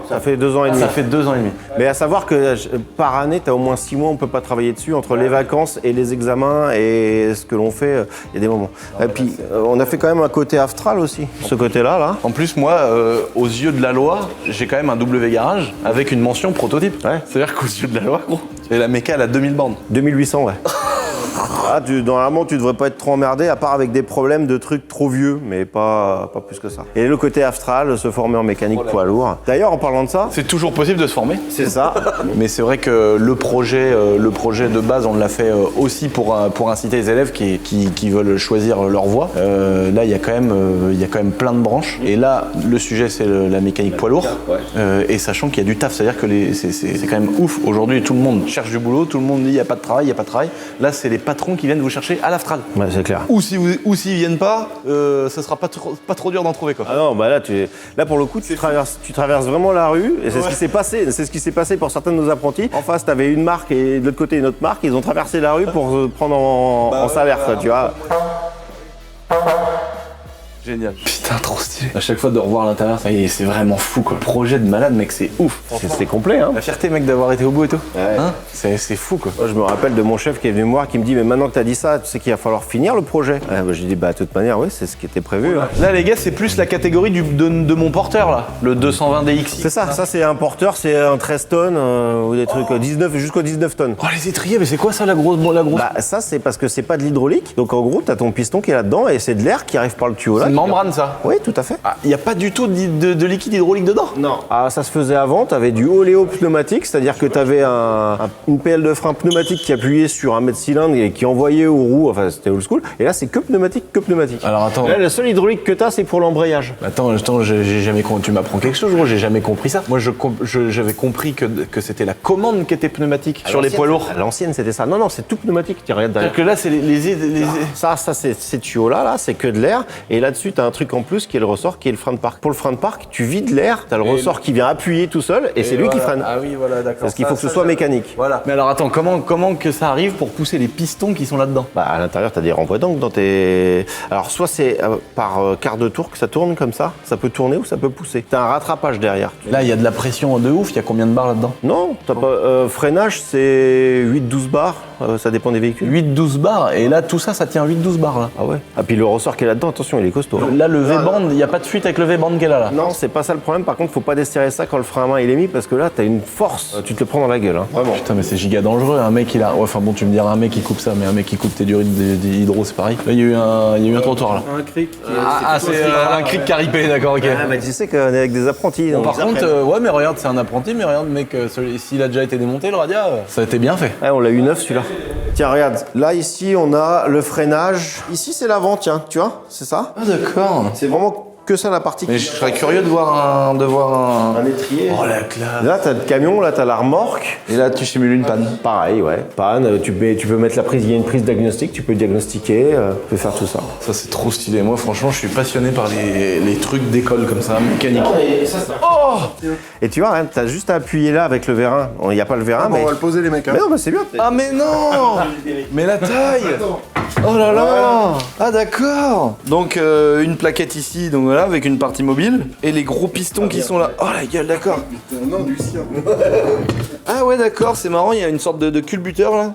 Speaker 7: Ça fait 2 ans et demi.
Speaker 1: Ça fait 2 ans et demi.
Speaker 7: Mais à savoir que par année, tu as au moins 6 mois, on peut pas travailler dessus. Entre les vacances et les examens et ce que l'on fait, il y a des moments. Et puis, on a fait quand même un côté Aftral aussi. Ce côté-là, là.
Speaker 1: En plus, moi, aux yeux de la loi, j'ai quand même un W garage avec une mention prototype.
Speaker 7: Ouais.
Speaker 1: C'est-à-dire qu'aux yeux de la loi, gros, et la méca, elle a 2000 bornes.
Speaker 7: 2800, ouais. Ah, normalement, tu devrais pas être trop emmerdé, à part avec des problèmes de trucs trop vieux, mais pas plus que ça. Et le côté Aftral, se former en mécanique poids lourd. D'ailleurs, en parlant de ça,
Speaker 1: C'est toujours possible de se former.
Speaker 7: c'est ça.
Speaker 1: Mais c'est vrai que le projet de base, on l'a fait aussi pour inciter les élèves qui veulent choisir leur voie. Là, il y a quand même plein de branches. Et là, le sujet, c'est la mécanique poids lourd. Et sachant qu'il y a du taf, c'est-à-dire que c'est quand même ouf. Aujourd'hui, tout le monde cherche du boulot, tout le monde dit il n'y a pas de travail, il n'y a pas de travail. Là, c'est les patrons qui viennent vous chercher à l'Aftral.
Speaker 7: Ouais, c'est clair.
Speaker 1: Ou s'ils viennent pas, ça sera pas trop dur d'en trouver, quoi.
Speaker 7: Ah non, bah là pour le coup, tu traverses vraiment la rue, et c'est ce qui s'est passé. C'est ce qui s'est passé pour certains de nos apprentis. En face, t'avais une marque et de l'autre côté une autre marque. Ils ont traversé la rue pour se prendre en salaire, quoi, tu vois.
Speaker 1: Génial. Putain, trop stylé. À chaque fois de revoir l'intérieur, c'est vraiment fou, quoi. Projet de malade, mec, c'est ouf.
Speaker 7: C'est complet, hein.
Speaker 1: La fierté, mec, d'avoir été au bout et tout.
Speaker 7: Ouais.
Speaker 1: Hein, c'est fou, quoi.
Speaker 7: Moi, je me rappelle de mon chef qui est venu me voir, qui me dit mais maintenant que t'as dit ça, tu sais qu'il va falloir finir le projet. Ouais, bah, j'ai dit bah de toute manière, oui, c'est ce qui était prévu. Hein.
Speaker 1: Là, les gars, c'est plus la catégorie de mon porteur, là. Le 220 DXi.
Speaker 7: C'est ça. Ça, c'est un porteur, c'est un 13 tonnes ou des trucs 19 jusqu'au 19 tonnes.
Speaker 1: Oh, les étriers, mais c'est quoi ça, la grosse
Speaker 7: Bah ça, c'est parce que c'est pas de l'hydraulique. Donc en gros, t'as ton piston qui est là-dedans et c'est de l'air qui arrive par le tuyau là.
Speaker 1: C'est une membrane, ça.
Speaker 7: Oui, tout à fait.
Speaker 1: Il n'y a pas du tout de liquide hydraulique dedans.
Speaker 7: Non. Ah, ça se faisait avant, tu avais du oléo pneumatique, c'est-à-dire que tu avais une pelle de frein pneumatique qui appuyait sur un mètre cylindre et qui envoyait aux roues, enfin c'était old school. Et là, c'est que pneumatique.
Speaker 1: Alors attends.
Speaker 7: Là, la seule hydraulique que tu as, c'est pour l'embrayage.
Speaker 1: Attends, j'ai jamais compris. Tu m'apprends quelque chose, gros, j'ai jamais compris ça. Moi, j'avais compris que c'était la commande qui était pneumatique sur les poids lourds.
Speaker 7: À l'ancienne, c'était ça. Non, c'est tout pneumatique. Tu regardes derrière.
Speaker 1: C'est-à-dire que là, c'est les...
Speaker 7: Ça, c'est ces tuyaux-là, c'est que de l'air. Et là-dessus, tu as un truc en plus qui est le ressort, qui est le frein de parc. Pour le frein de parc, tu vides l'air, tu as le ressort qui vient appuyer tout seul et c'est lui qui freine.
Speaker 1: Ah oui, voilà, d'accord.
Speaker 7: Parce qu'il faut que ce soit mécanique.
Speaker 1: Voilà. Mais alors attends, comment que ça arrive pour pousser les pistons qui sont là-dedans?
Speaker 7: Bah à l'intérieur, tu as des renvois d'angle dans tes... Alors soit c'est par quart de tour que ça tourne comme ça peut tourner ou ça peut pousser. Tu as un rattrapage derrière.
Speaker 1: Là, il y a de la pression de ouf, il y a combien de bars là-dedans?
Speaker 7: Non, t'as pas... freinage, c'est 8-12 bars, ça dépend des véhicules.
Speaker 1: 8-12 bars, et là, tout ça, ça tient 8-12 bars, là.
Speaker 7: Ah ouais. Ah puis le ressort qui est là-dedans, attention, il est costaud.
Speaker 1: Là, le V-band, il n'y a pas de fuite avec le V-band qui est là.
Speaker 7: Non, c'est pas ça le problème. Par contre, faut pas desserrer ça quand le frein à main il est mis parce que là, t'as une force. Tu te le prends dans la gueule, hein. Vraiment.
Speaker 1: Putain, mais c'est giga dangereux. Un mec, il a. Ouais, enfin bon, tu me diras un mec qui coupe ça, mais un mec qui coupe tes durites d'hydro, c'est pareil. Là, il y a eu un trottoir là.
Speaker 3: Un cric.
Speaker 1: C'est un cric caripé, d'accord, ok.
Speaker 7: Ah, bah, tu sais qu'on est avec des apprentis.
Speaker 1: Bon,
Speaker 7: donc
Speaker 1: par
Speaker 7: ils
Speaker 1: contre,
Speaker 7: apprennent.
Speaker 1: ouais, mais regarde, c'est un apprenti, mais regarde, mec, s'il a déjà été démonté, le radia, ça a été bien fait.
Speaker 7: Ouais, on l'a eu neuf celui-là. Tiens, regarde. Là, ici, on a le freinage. Ici, c'est l'avant, tiens, tu vois, c'est ça.
Speaker 1: Ah, d'accord.
Speaker 7: C'est vraiment Que ça la partie.
Speaker 1: Mais je serais curieux de voir un...
Speaker 7: Un étrier.
Speaker 1: Oh la classe.
Speaker 7: Là, t'as le camion, là, t'as la remorque.
Speaker 1: Et là, tu simules une panne.
Speaker 7: Pareil, ouais. Panne, tu peux mettre la prise, il y a une prise diagnostic, tu peux diagnostiquer, tu peux faire tout ça.
Speaker 1: Ça, c'est trop stylé. Moi, franchement, je suis passionné par les trucs d'école comme ça, mécanique.
Speaker 7: Et tu vois, hein, t'as juste à appuyer là avec le vérin. Il n'y a pas le vérin, mais.
Speaker 3: On va le poser les mecs. Hein.
Speaker 7: Mais non, bah c'est bien.
Speaker 1: Ah mais non. Mais la taille. Oh là là. Ah d'accord. Donc une plaquette ici, donc voilà, avec une partie mobile. Et les gros pistons qui sont là. Oh la gueule, d'accord.
Speaker 3: Non, du sien.
Speaker 1: Ah ouais d'accord, c'est marrant, il y a une sorte de culbuteur là.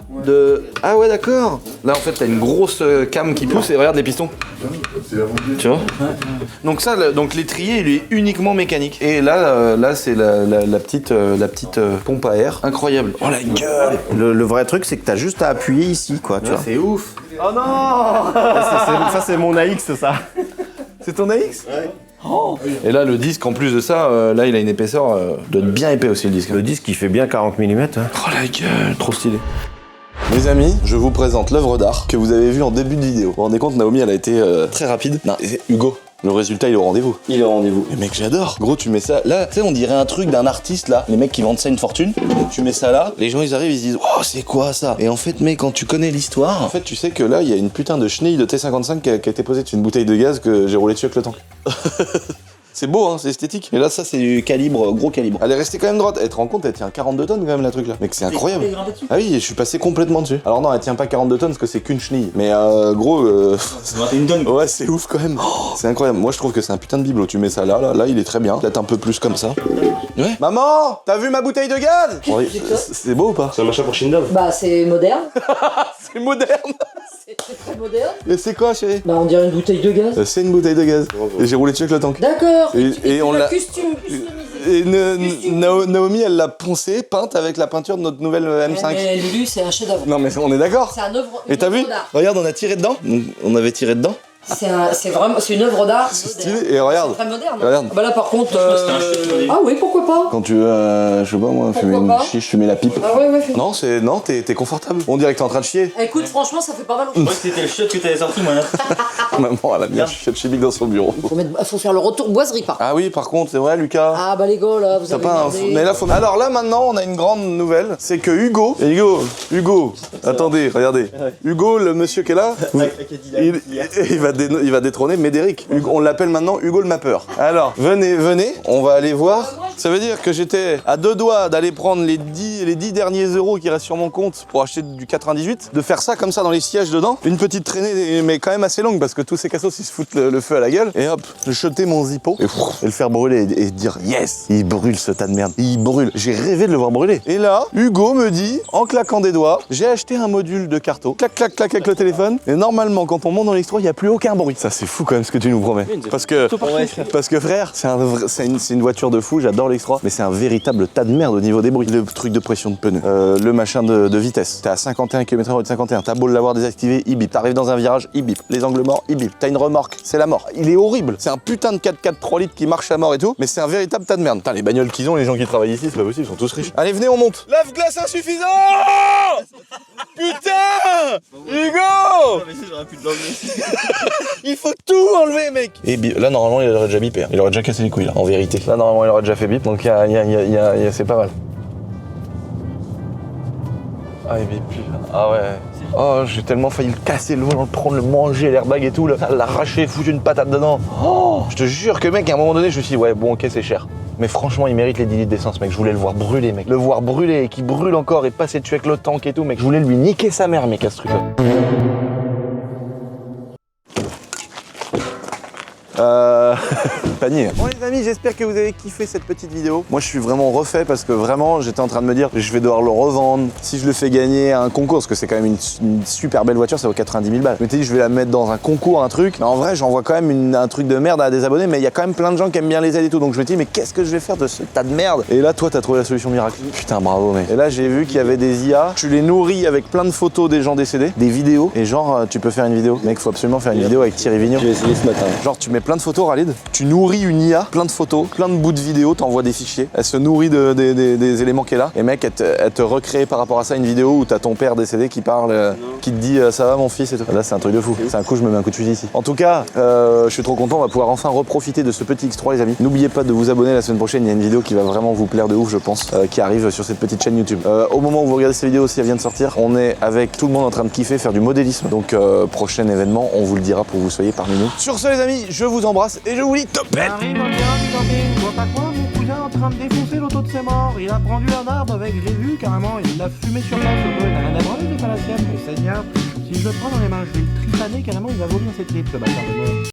Speaker 1: Ah ouais d'accord. Là en fait t'as une grosse cam qui pousse et regarde les pistons. Tu vois. Donc ça, donc l'étrier il est uniquement mécanique. Et là, c'est la petite pompe à air. Incroyable. Oh la gueule.
Speaker 7: Le vrai truc, c'est que t'as juste à appuyer ici, quoi, tu vois.
Speaker 1: C'est ouf.
Speaker 7: Oh non. Ça, c'est mon AX, ça.
Speaker 1: C'est ton AX? Ouais. Oh. Et là, le disque, en plus de ça, là, il a une épaisseur, doit être bien épais aussi, le disque.
Speaker 7: Le disque, il fait bien 40 mm. Hein.
Speaker 1: Oh la gueule, trop stylé. Mes amis, je vous présente l'œuvre d'art que vous avez vue en début de vidéo. Vous vous rendez compte, Naomi, elle a été très rapide. Non, Hugo, le résultat, il est au rendez-vous. Il est au rendez-vous. Mais mec, j'adore. Gros, tu mets ça... Là, tu sais, on dirait un truc d'un artiste, là. Les mecs qui vendent ça une fortune. Tu mets ça là, les gens, ils arrivent, ils se disent « Oh, c'est quoi, ça ?» Et en fait, mec, quand tu connais l'histoire... En fait, tu sais que là, il y a une putain de chenille de T55 qui a été posée dessus une bouteille de gaz que j'ai roulé dessus avec le tank. C'est beau, hein, c'est esthétique. Et là, ça, c'est du calibre, gros calibre. Elle est restée quand même droite. Elle te rend compte, elle tient 42 tonnes quand même, la truc là. Mec, c'est incroyable. Ah oui, je suis passé complètement dessus. Alors non, elle tient pas 42 tonnes parce que c'est qu'une chenille. Mais gros,
Speaker 5: C'est 21 tonnes.
Speaker 1: Ouais, c'est ouf quand même. Oh, c'est incroyable. Moi, je trouve que c'est un putain de bibelot. Tu mets ça là, il est très bien. Peut-être un peu plus comme ça. Ouais. Maman, t'as vu ma bouteille de gaz? Oui, c'est beau ou pas?
Speaker 5: C'est un machin pour Shindog.
Speaker 4: Bah, c'est moderne.
Speaker 1: C'est moderne.
Speaker 4: C'est très moderne.
Speaker 1: Et c'est quoi, chérie?
Speaker 4: Bah, on dirait une bouteille de gaz.
Speaker 1: C'est une bouteille de gaz. Et j'ai roulé dessus avec le tank.
Speaker 4: D'accord.
Speaker 1: Et on l'a.
Speaker 4: Customisé.
Speaker 1: Et Naomi, elle l'a poncée, peinte avec la peinture de notre nouvelle M5.
Speaker 4: Mais Lulu, c'est un chef-d'œuvre.
Speaker 1: Non mais on est d'accord.
Speaker 4: C'est un œuvre.
Speaker 1: Et t'as vu? Regarde, on a tiré dedans. On avait tiré dedans.
Speaker 4: C'est vraiment, c'est une œuvre d'art.
Speaker 1: C'est stylé. Et regarde.
Speaker 4: C'est très moderne.
Speaker 1: Regarde.
Speaker 4: Bah là, par contre. Ah oui, pourquoi pas?
Speaker 1: Quand tu veux, je sais pas moi, fumer une chiche, fumer la pipe.
Speaker 4: Ah ouais.
Speaker 1: Non, t'es confortable. On dirait que t'es en train de chier.
Speaker 4: Écoute, franchement, ça fait pas mal.
Speaker 5: Je crois que c'était le shot que t'avais sorti, moi.
Speaker 1: Maman, elle a bien chié de chimique dans son bureau.
Speaker 4: Faut faire le retour boiserie, par contre.
Speaker 1: Ah oui, par contre, c'est vrai, Lucas.
Speaker 4: Ah bah les gars, là, vous avez regardé.
Speaker 1: Mais là, Alors là, maintenant, on a une grande nouvelle. C'est que Hugo, attendez, regardez. Hugo, le monsieur qui est là, il va détrôner Médéric. On l'appelle maintenant Hugo le Mappeur. Alors, venez, on va aller voir. Ça veut dire que j'étais à deux doigts d'aller prendre les 10 derniers euros qui restent sur mon compte pour acheter du 98, de faire ça comme ça dans les sièges dedans. Une petite traînée, mais quand même assez longue parce que tous ces cassos ils se foutent le feu à la gueule. Et hop, jeter mon Zippo et le faire brûler et dire yes, il brûle ce tas de merde. Il brûle. J'ai rêvé de le voir brûler. Et là, Hugo me dit, en claquant des doigts, j'ai acheté un module de carto. Clac, clac, clac avec le téléphone. Et normalement, quand on monte dans l'X3, il n'y a plus aucun bruit. Ça, c'est fou quand même ce que tu nous promets. Parce que frère, c'est une voiture de fou, j'adore l'X3, mais c'est un véritable tas de merde au niveau des bruits. Le truc de pression de pneus, le machin de vitesse. T'es à 51 km/h au lieu de 51. T'as beau l'avoir désactivé, il bip. T'arrives dans un virage, il bip. Les angles morts, il bip. T'as une remorque, c'est la mort. Il est horrible. C'est un putain de 4x4 3 litres qui marche à mort et tout, mais c'est un véritable tas de merde. Putain, les bagnoles qu'ils ont, les gens qui travaillent ici, c'est pas possible, ils sont tous riches. Allez, venez, on monte. Lave-glace insuffisant. Putain, Hugo. Il faut tout enlever, mec. Et là, normalement, il aurait déjà bipé. Il aurait déjà cassé les couilles, là, en vérité. Là, normalement, il aurait déjà fait bip, donc c'est pas mal. Ah, il bip plus. Ah ouais. Oh, j'ai tellement failli le casser, le volant, le prendre, le manger, l'airbag et tout, l'arracher, foutre une patate dedans. Oh, je te jure que, mec, à un moment donné, je me suis dit, ouais, bon, ok, c'est cher. Mais franchement, il mérite les 10 litres d'essence, mec. Je voulais le voir brûler, mec. Le voir brûler et qu'il brûle encore et passer dessus avec le tank et tout, mec. Je voulais lui niquer sa mère, mec, à ce truc-là. Panier. Bon les amis, j'espère que vous avez kiffé cette petite vidéo. Moi je suis vraiment refait parce que vraiment j'étais en train de me dire je vais devoir le revendre. Si je le fais gagner à un concours, parce que c'est quand même une super belle voiture, ça vaut 90 000 balles. Je m'étais dit je vais la mettre dans un concours, un truc. Mais en vrai j'envoie quand même un truc de merde à des abonnés, mais il y a quand même plein de gens qui aiment bien les aides et tout. Donc je me dis mais qu'est-ce que je vais faire de ce tas de merde? Et là toi t'as trouvé la solution miracle. Putain bravo mec. Et là j'ai vu qu'il y avait des IA. Tu les nourris avec plein de photos des gens décédés, des vidéos. Et genre tu peux faire une vidéo. Mec faut absolument faire une vidéo avec Thierry Vigneault.
Speaker 6: J'ai essayé ce matin.
Speaker 1: Genre tu mets plein de photos râlées Z. Tu nourris une IA, plein de photos, plein de bouts de vidéos, t'envoies des fichiers. Elle se nourrit des éléments qu'elle a. Et mec, elle te recrée par rapport à ça une vidéo où t'as ton père décédé qui parle, qui te dit ça va mon fils et tout. Là, c'est un truc de fou. C'est un coup, je me mets un coup de fusil ici. En tout cas, je suis trop content. On va pouvoir enfin reprofiter de ce petit X3, les amis. N'oubliez pas de vous abonner la semaine prochaine. Il y a une vidéo qui va vraiment vous plaire de ouf, je pense, qui arrive sur cette petite chaîne YouTube. Au moment où vous regardez cette vidéo, si elle vient de sortir, on est avec tout le monde en train de kiffer, faire du modélisme. Donc, prochain événement, on vous le dira pour que vous soyez parmi nous. Sur ce, les amis, je vous embrasse et je vous dis top.
Speaker 2: Arrive bien, je vois pas quoi, mon cousin en train de défoncer l'auto de ses morts. Il a prendu un arbre avec, j'ai vu carrément, il l'a fumé sur place. Il a rien à branler, c'est pas la sienne, mais Seigneur. Si je le prends dans les mains, je vais le tripaner carrément, il va vomir ses tripes, ce bâtard de mort.